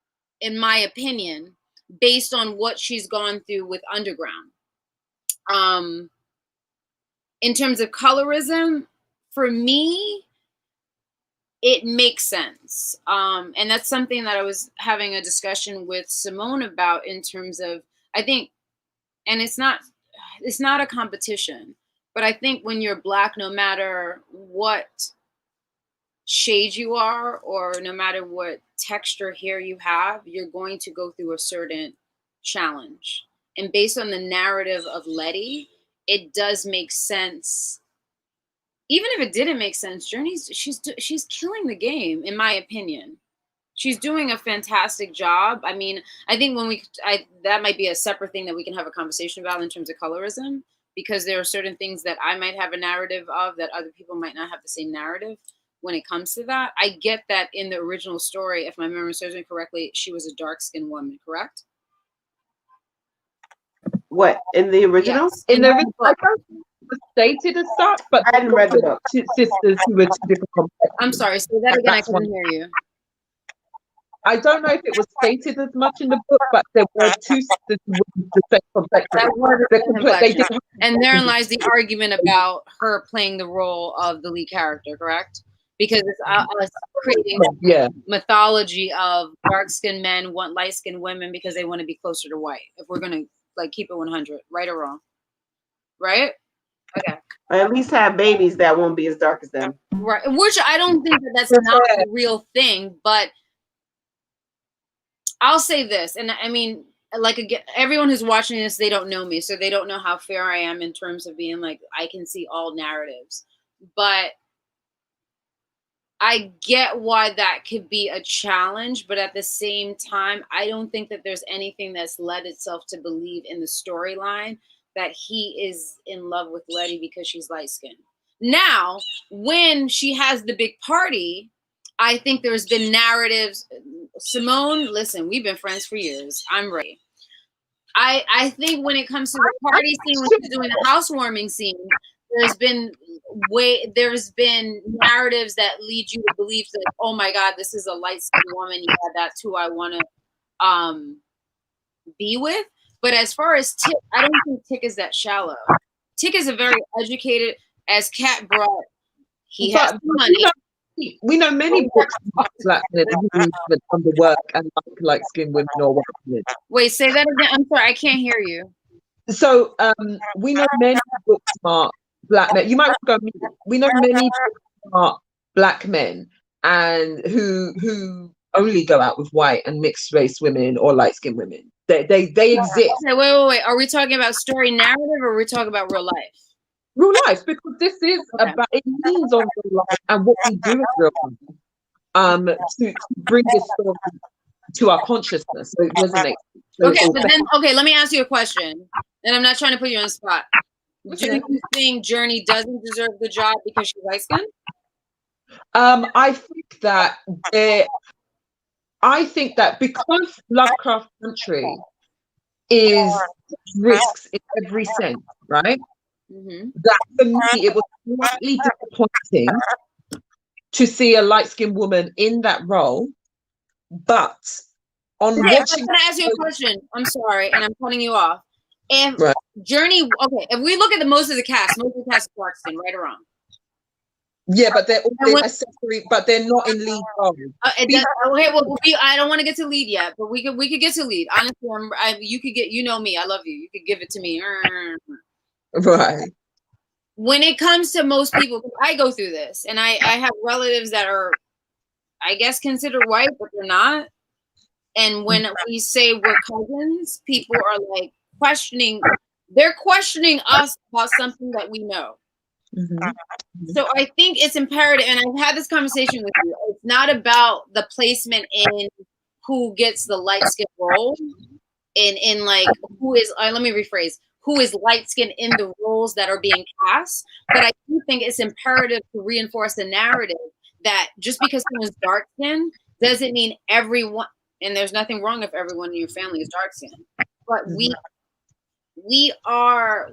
in my opinion, based on what she's gone through with underground. In terms of colorism, for me, it makes sense. And that's something that I was having a discussion with Simone about in terms of, I think, and it's not a competition, but I think when you're Black, no matter what shade you are, or no matter what texture hair you have, you're going to go through a certain challenge. And based on the narrative of Letty, it does make sense. Even if it didn't make sense, she's killing the game, in my opinion. She's doing a fantastic job. I mean, I think that might be a separate thing that we can have a conversation about in terms of colorism, because there are certain things that I might have a narrative of that other people might not have the same narrative when it comes to that. I get that in the original story, if my memory serves me correctly, she was a dark-skinned woman, correct? What, in the original? Yes. In the original, I don't think it was stated as such, but I hadn't read the book. Two sisters who were two different complexions. I'm sorry, say that again. I couldn't hear you. I don't know if it was stated as much in the book, but there were two sisters who were the same complexion. And therein lies the argument about her playing the role of the lead character, correct? Because it's us creating mythology of dark-skinned men want light-skinned women because they want to be closer to white. If we're gonna like keep it 100, right or wrong, right? Okay. Or at least have babies that won't be as dark as them. Right. Which I don't think that's not a real thing, but I'll say this, and I mean, like, again, everyone who's watching this, they don't know me, so they don't know how fair I am in terms of being like, I can see all narratives, but I get why that could be a challenge, but at the same time, I don't think that there's anything that's led itself to believe in the storyline that he is in love with Letty because she's light-skinned. Now, when she has the big party, I think there's been narratives. Simone, listen, we've been friends for years. I'm ready. I think when it comes to the party scene, when she's doing the housewarming scene, there's been narratives that lead you to believe that, oh my God, this is a light-skinned woman. Yeah, that's who I want to be with. But as far as Tick, I don't think Tick is that shallow. Tick is a very educated, as Kat brought, he has money. We know many books about black men who have done the work and like skinned women or white women. Wait, say that again. I'm sorry, I can't hear you. So we know many book smart black men. You might go mute. We know many book smart black men and who only go out with white and mixed race women or light skinned women. They exist. Okay, wait. Are we talking about story narrative or are we talking about real life? Real life, because this is about, it leans on real life and what we do in real life to bring this story to our consciousness. So it resonates. Okay, let me ask you a question. And I'm not trying to put you on the spot. Do you think Journey doesn't deserve the job because she's light skinned? I think that because Lovecraft Country is risks in every sense, right? That for me, it was slightly disappointing to see a light-skinned woman in that role. But on watching, I'm gonna ask you a question. I'm sorry, and I'm cutting you off. If Journey, if we look at most of the cast is dark skin, right or wrong? Yeah, but they're all accessory, but they're not in lead roles. I don't want to get to lead yet, but we could get to lead. Honestly, you could get. You know me, I love you. You could give it to me. Right. When it comes to most people, I go through this, and I have relatives that are, I guess, considered white, but they're not. And when we say we're cousins, people are like questioning. They're questioning us about something that we know. So I think it's imperative, and I've had this conversation with you. It's not about the placement in who gets the light skin role, in like who is. Let me rephrase. Who is light-skinned in the roles that are being cast. But I do think it's imperative to reinforce the narrative that just because someone's dark-skinned doesn't mean everyone, and there's nothing wrong if everyone in your family is dark-skinned. But we are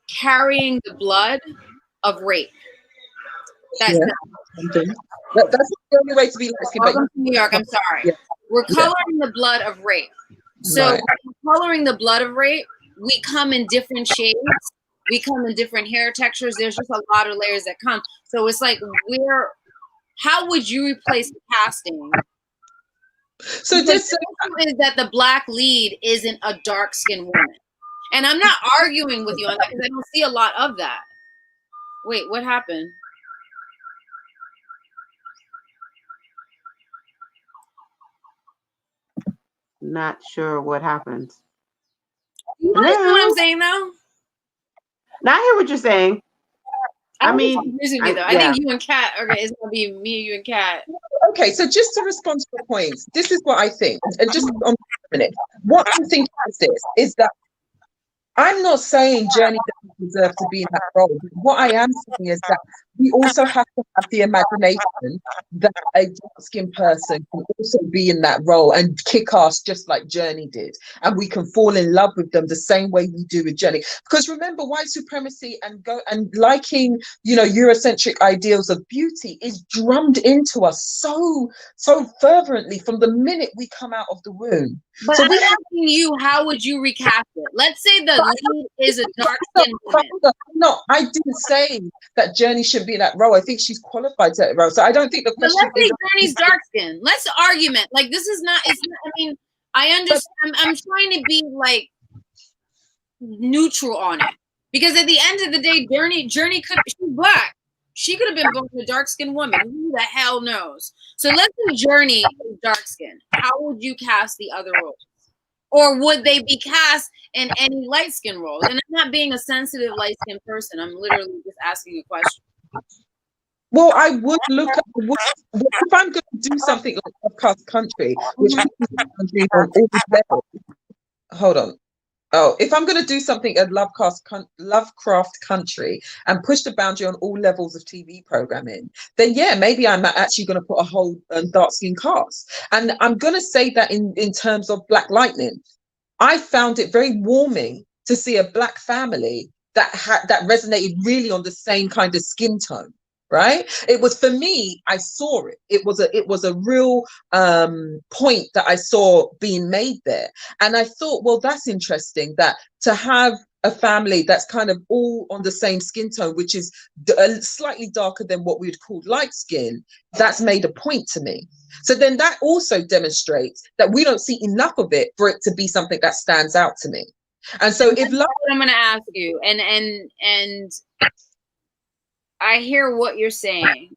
carrying the blood of rape. That's the only way to be light-skinned. Welcome to New York. I'm sorry. Yeah. We're coloring the blood of rape. So when we're coloring the blood of rape, we come in different shades. We come in different hair textures. There's just a lot of layers that come. So it's like, how would you replace the casting? So this is that the black lead isn't a dark-skinned woman. And I'm not arguing with you on that because I don't see a lot of that. Wait, what happened? Not sure what happened. You understand what I'm saying, though? Now I hear what you're saying. I mean, I think you and Kat, it's gonna be me, you, and Kat. Okay, so just to respond to the points, this is what I think, and just on a minute, what I'm thinking is that I'm not saying Journey doesn't deserve to be in that role. What I am saying is that we also have to have the imagination that a dark-skinned person can also be in that role and kick ass just like Journey did. And we can fall in love with them the same way we do with Journey. Because remember, white supremacy and liking, Eurocentric ideals of beauty is drummed into us so fervently from the minute we come out of the womb. But so I'm asking you, how would you recast it? Let's say the lead is a dark-skinned woman. No, I didn't say that Journey should be in that role. I think she's qualified to that role. So I don't think the question let's say Journey's dark-skinned. Let's argument. Like, this is not, it's not, I mean, I understand. I'm trying to be like neutral on it. Because at the end of the day, Journey could, she's black. She could have been born a dark-skinned woman. Who the hell knows? So let's say Journey is dark-skinned. How would you cast the other roles? Or would they be cast in any light-skinned roles? And I'm not being a sensitive light-skinned person. I'm literally just asking a question. Well, I would look at if I'm going to do something like Lovecraft Country, which on all levels. Hold on. Oh, if I'm going to do something at Lovecraft Country and push the boundary on all levels of TV programming, then yeah, maybe I'm actually going to put a whole dark skin cast. And I'm going to say that in terms of Black Lightning, I found it very warming to see a Black family that resonated really on the same kind of skin tone. Right? It was, for me, I saw it. It was a real point that I saw being made there. And I thought, well, that's interesting, that to have a family that's kind of all on the same skin tone, which is slightly darker than what we would call light skin, that's made a point to me. So then that also demonstrates that we don't see enough of it for it to be something that stands out to me. And so if what I'm going to ask you, and I hear what you're saying,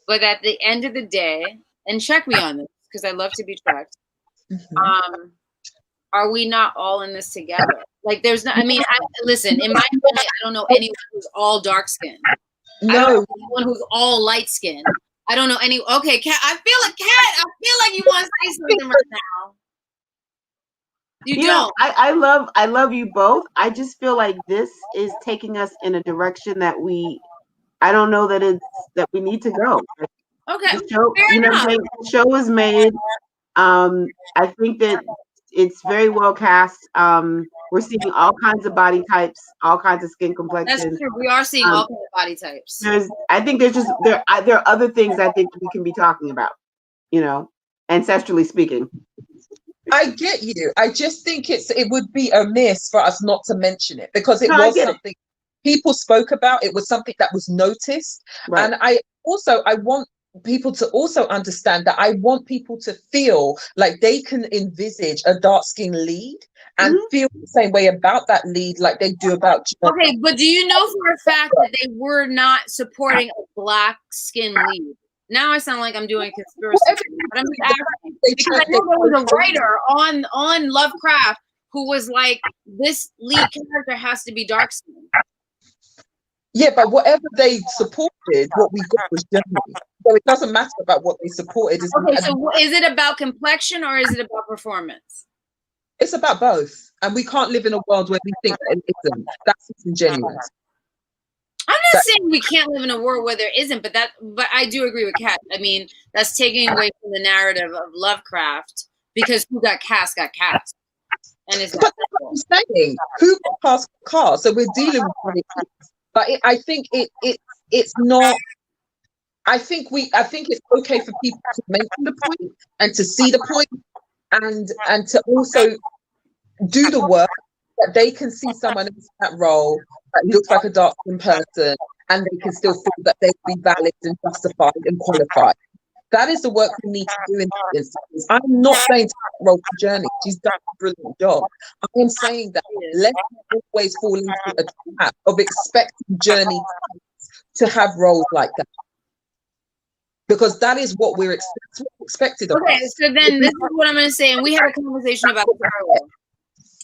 but at the end of the day, and check me on this because I love to be checked. Mm-hmm. Are we not all in this together? Like, there's not. I mean, listen. In my family, I don't know anyone who's all dark skinned. No. I don't know anyone who's all light skinned. I don't know any. Okay, Kat. I feel like you want to say something right now. You don't. I love you both. I just feel like this is taking us in a direction that I don't know that we need to go. Okay. The show, the show is made. I think that it's very well cast. We're seeing all kinds of body types, all kinds of skin complexions. That's true. We are seeing all kinds of body types. I think there are other things I think we can be talking about, ancestrally speaking. I get you. I just think it would be amiss for us not to mention it, because it was something people spoke about. It was something that was noticed. Right. And I want people to also understand that I want people to feel like they can envisage a dark-skinned lead and feel the same way about that lead like they do about Journey. Okay, but do you know for a fact that they were not supporting a black-skinned lead? Now I sound like I'm doing conspiracy, but I'm just asking, because I know there was a writer on Lovecraft who was like, this lead character has to be dark-skinned. Yeah, but whatever they supported, what we got was Journey. So it doesn't matter about what they supported. Okay, so is it about complexion or is it about performance? It's about both. And we can't live in a world where we think that it isn't. That's disingenuous. I'm not saying we can't live in a world where there isn't, but I do agree with Kat. I mean, that's taking away from the narrative of Lovecraft, because who got cast got cast. And it's but that's what I'm saying. Who got cast? So we're dealing with what it is. But I think it's not. I think it's okay for people to mention the point and to see the point, and to also do the work that they can see someone in that role that looks like a dark-skinned person, and they can still feel that they will be valid and justified and qualified. That is the work we need to do in this instance. I'm not saying to role for Journey. She's done a brilliant job. I am saying that let's always fall into a trap of expecting Journey to have roles like that. Because that is what we're expected of us. Okay, so then this is what I'm going to say, and we had a conversation about this earlier.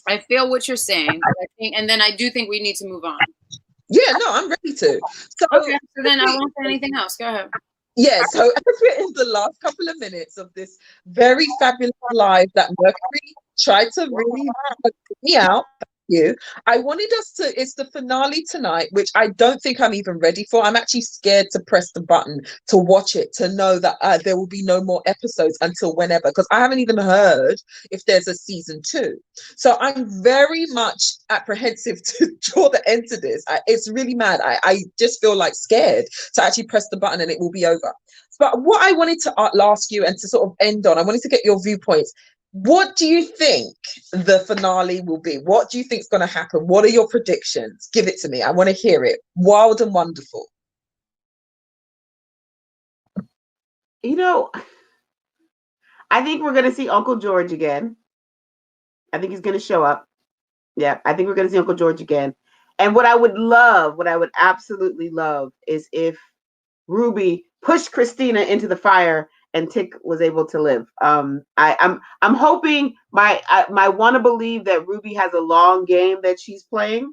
I feel what you're saying, and then I do think we need to move on. Yeah, no, I'm ready to. So, okay, so then I won't say anything else. Go ahead. Yeah, so as we're in the last couple of minutes of this very fabulous live that Mercury tried to really put me out, I wanted us to, it's the finale tonight, which I don't think I'm even ready for. I'm actually scared to press the button to watch it, to know that there will be no more episodes until whenever, because I haven't even heard if there's a season 2. So I'm very much apprehensive to draw the end to this. It's really mad. I just feel like scared to actually press the button and it will be over. But what I wanted to ask you and to sort of end on, I wanted to get your viewpoints. What do you think the finale will be? What do you think is going to happen? What are your predictions? Give it to me. I want to hear it. Wild and wonderful. I think we're going to see Uncle George again. I think he's going to show up. Yeah, I think we're going to see Uncle George again. And what I would absolutely love is if Ruby pushed Christina into the fire and Tick was able to live. I'm hoping, I want to believe that Ruby has a long game that she's playing,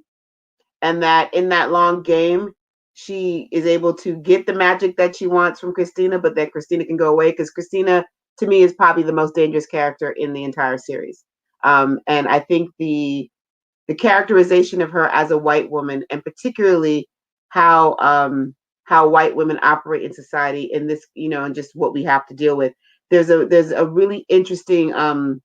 and that in that long game she is able to get the magic that she wants from Christina, but that Christina can go away, because Christina to me is probably the most dangerous character in the entire series. And I think the the characterization of her as a white woman, and particularly how white women operate in society in this, and just what we have to deal with. There's a really interesting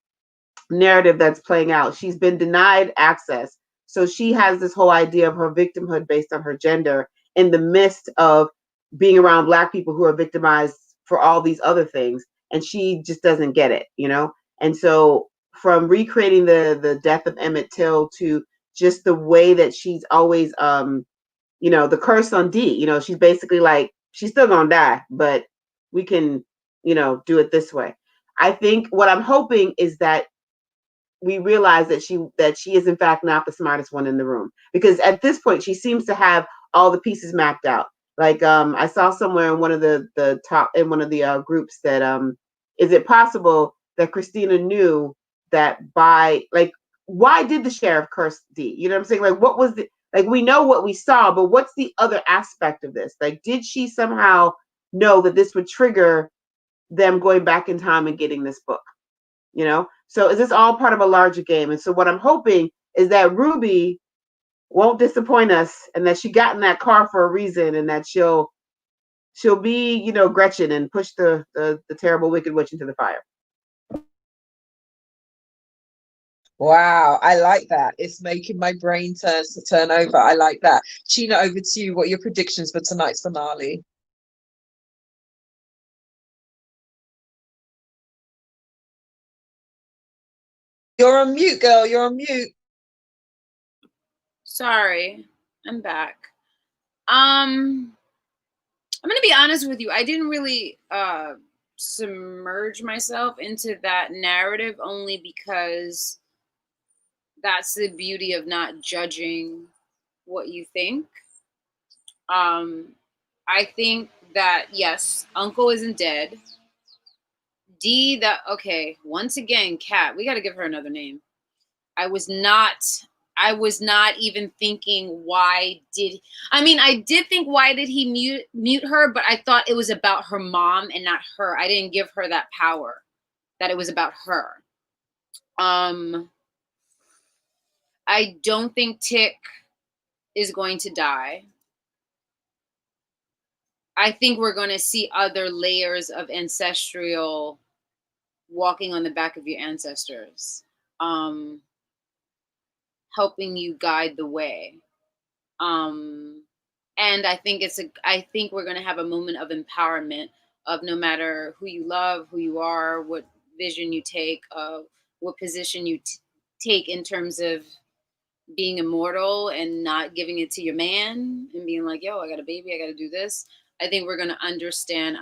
narrative that's playing out. She's been denied access. So she has this whole idea of her victimhood based on her gender in the midst of being around Black people who are victimized for all these other things. And she just doesn't get it, And so from recreating the death of Emmett Till to just the way that she's always, the curse on D, she's basically like, she's still going to die, but we can, do it this way. I think what I'm hoping is that we realize that she is in fact not the smartest one in the room, because at this point she seems to have all the pieces mapped out. Like I saw somewhere in one of the top in one of the groups that is it possible that Christina knew that why did the sheriff curse D? You know what I'm saying? Like what was the we know what we saw, but what's the other aspect of this? Like did she somehow know that this would trigger them going back in time and getting this book? So is this all part of a larger game? And so what I'm hoping is that Ruby won't disappoint us, and that she got in that car for a reason, and that she'll be, Gretchen, and push the terrible wicked witch into the fire. Wow, I like that. It's making my brain turn over. I like that. Sheena, over to you. What are your predictions for tonight's finale? You're on mute, girl. You're on mute. Sorry, I'm back. I'm gonna be honest with you. I didn't really submerge myself into that narrative, only because that's the beauty of not judging what you think. I think that yes, Uncle isn't dead. D, okay, once again, Kat, we got to give her another name. I was not even thinking I did think why did he mute her, but I thought it was about her mom and not her. I didn't give her that power, that it was about her. I don't think Tick is going to die. I think we're going to see other layers of ancestral walking on the back of your ancestors, helping you guide the way. And I think we're going to have a moment of empowerment of no matter who you love, who you are, what vision you take, what position you take in terms of being immortal and not giving it to your man and being like, yo, I got a baby, I got to do this. I think we're going to understand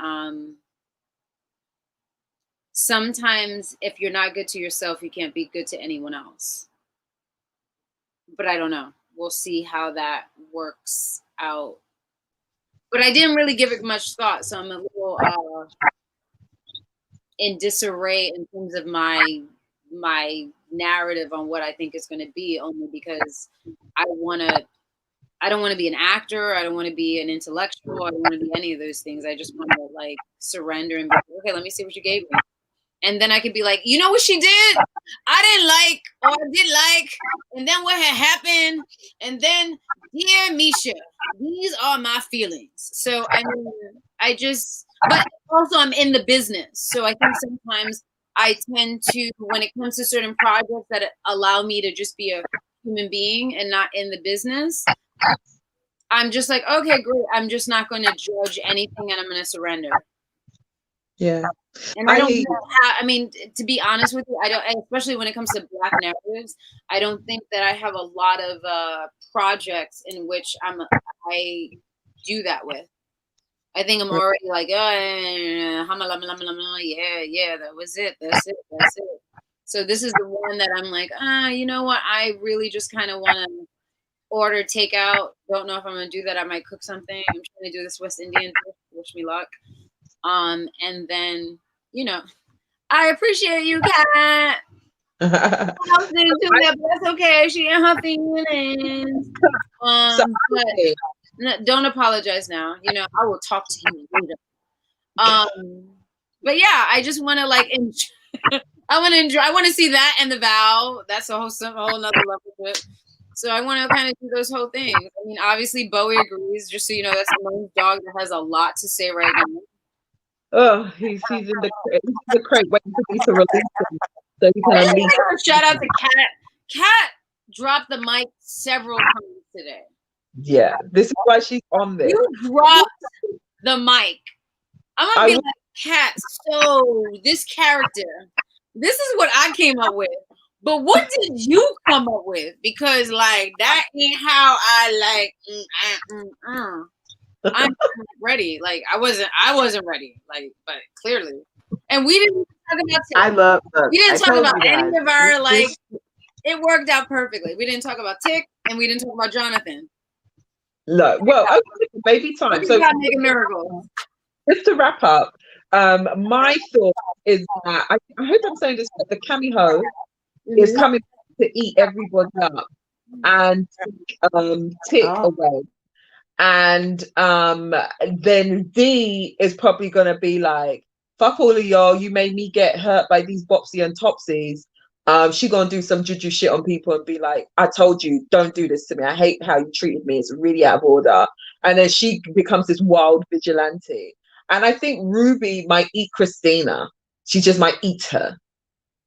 sometimes if you're not good to yourself, you can't be good to anyone else. But I don't know. We'll see how that works out. But I didn't really give it much thought, so I'm a little in disarray in terms of my narrative on what I think is going to be, only because I don't want to be an actor. I don't want to be an intellectual. I don't want to be any of those things. I just want to surrender and be like, okay, let me see what you gave me. And then I could be like, you know what she did? I didn't like, or I did like, and then what had happened? And then, dear Misha, these are my feelings. So, but also I'm in the business. So I think sometimes I tend to, when it comes to certain projects that allow me to just be a human being and not in the business, I'm just like, okay, great. I'm just not going to judge anything and I'm going to surrender. Yeah. And I don't know how, to be honest with you, I don't, especially when it comes to Black narratives, I don't think that I have a lot of projects in which I do that with. I think I'm already like, yeah, that was it. That's it. So this is the one that I'm like, you know what? I really just kind of want to order takeout. Don't know if I'm going to do that. I might cook something. I'm trying to do this West Indian dish. Wish me luck. And then, I appreciate you, Kat. That's okay. She in her feelings. But don't apologize now. I will talk to you later. But yeah, I just want to enjoy. I want to see that and The Vow. That's a whole nother level of it. So I want to kind of do those whole things. I mean, obviously Bowie agrees. Just so you know, that's Simone's dog that has a lot to say right now. Oh, he's in the crate waiting for me to release him so he can unleash. Shout out to Kat. Kat dropped the mic several times today. Yeah, this is why she's on this. You dropped the mic. I'm gonna be like, Kat, so this character, this is what I came up with. But what did you come up with? Because like that ain't how I I'm ready. Like I wasn't ready. Like, but clearly. And we didn't talk about we didn't talk about any of our like it worked out perfectly. We didn't talk about Tick and we didn't talk about Jonathan. No, well, okay, baby time. So make a miracle. Just to wrap up, my thought is that I hope I'm saying this, but the Kamiho is coming to eat everybody up and Tick away. And then D is probably going to be like, fuck all of y'all, you made me get hurt by these Bopsy and Topsies. She gonna do some juju shit on people and be like, I told you, don't do this to me. I hate how you treated me. It's really out of order. And then she becomes this wild vigilante. And I think Ruby might eat Christina. She just might eat her.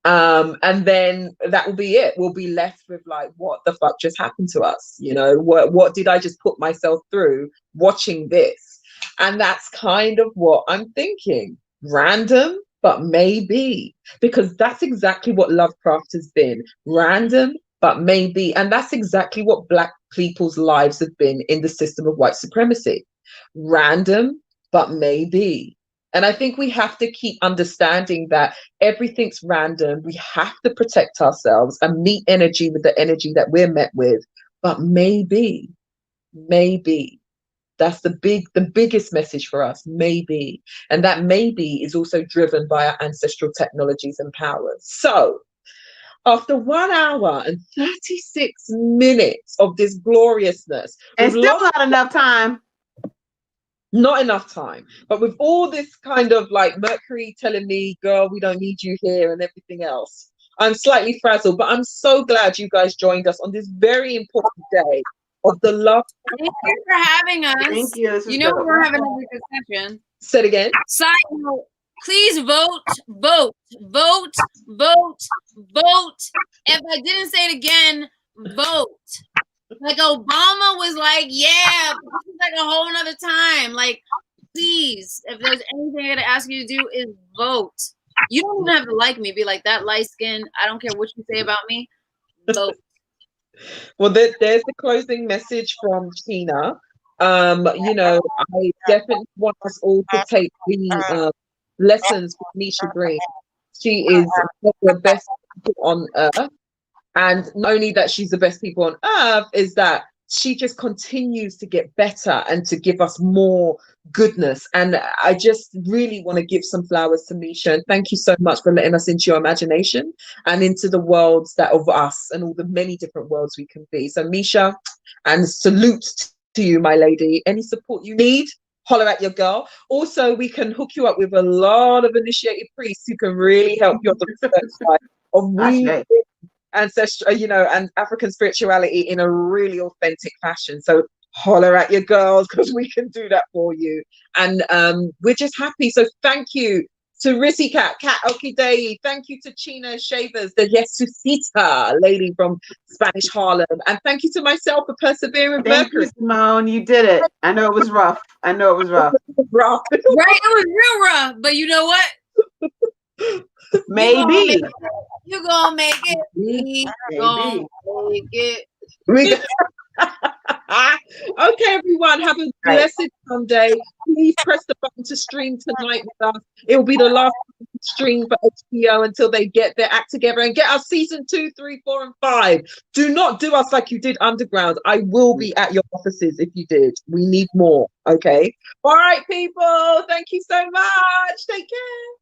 And then that will be it. We'll be left with like, what the fuck just happened to us? You know, what did I just put myself through watching this? And that's kind of what I'm thinking. Random, but maybe, because that's exactly what Lovecraft has been. Random, but maybe. And that's exactly what Black people's lives have been in the system of white supremacy. Random, but maybe. And I think we have to keep understanding that everything's random. We have to protect ourselves and meet energy with the energy that we're met with. But maybe. That's the biggest message for us, maybe. And that maybe is also driven by our ancestral technologies and powers. So after 1 hour and 36 minutes of this gloriousness. And still not enough time. Not enough time. But with all this kind of like Mercury telling me, girl, we don't need you here and everything else, I'm slightly frazzled. But I'm so glad you guys joined us on this very important day of the love. Thank you for having us. Thank you. You know we're having a discussion. Say it again. Side note, please vote. If I didn't say it again, vote. Like Obama was like, yeah, this is like a whole nother time. Like, please, if there's anything I gotta ask you to do is vote. You don't even have to like me. Be like, that light skin, I don't care what you say about me. Vote. Well, there's the closing message from Tina. You know, I definitely want us all to take the lessons from Misha Green. She is one of the best people on earth. And not only that she's the best people on earth, is that she just continues to get better and to give us more goodness. And I just really want to give some flowers to Misha. And thank you so much for letting us into your imagination and into the worlds that of us and all the many different worlds we can be. So Misha, and salute to you, my lady. Any support you need, holler at your girl. Also, we can hook you up with a lot of initiated priests who can really help you on the research side of really ancestral, you know, and African spirituality in a really authentic fashion. So holler at your girls, because we can do that for you. And we're just happy. So thank you to Risikat Okedeyi. Thank you to China Shavers, the Jesucita lady from Spanish Harlem. And thank you to myself for persevering with Mercury. You, Simone, you did it. I know it was rough. Right, it was real rough. But you know what? Maybe. You gonna make it. We gonna make it. Okay, everyone, have a blessed Sunday. Please press the button to stream tonight with us. It will be the last stream for HBO until they get their act together and get us season 2, 3, 4, and 5. Do not do us like you did Underground. I will be at your offices if you did. We need more. Okay. All right, people. Thank you so much. Take care.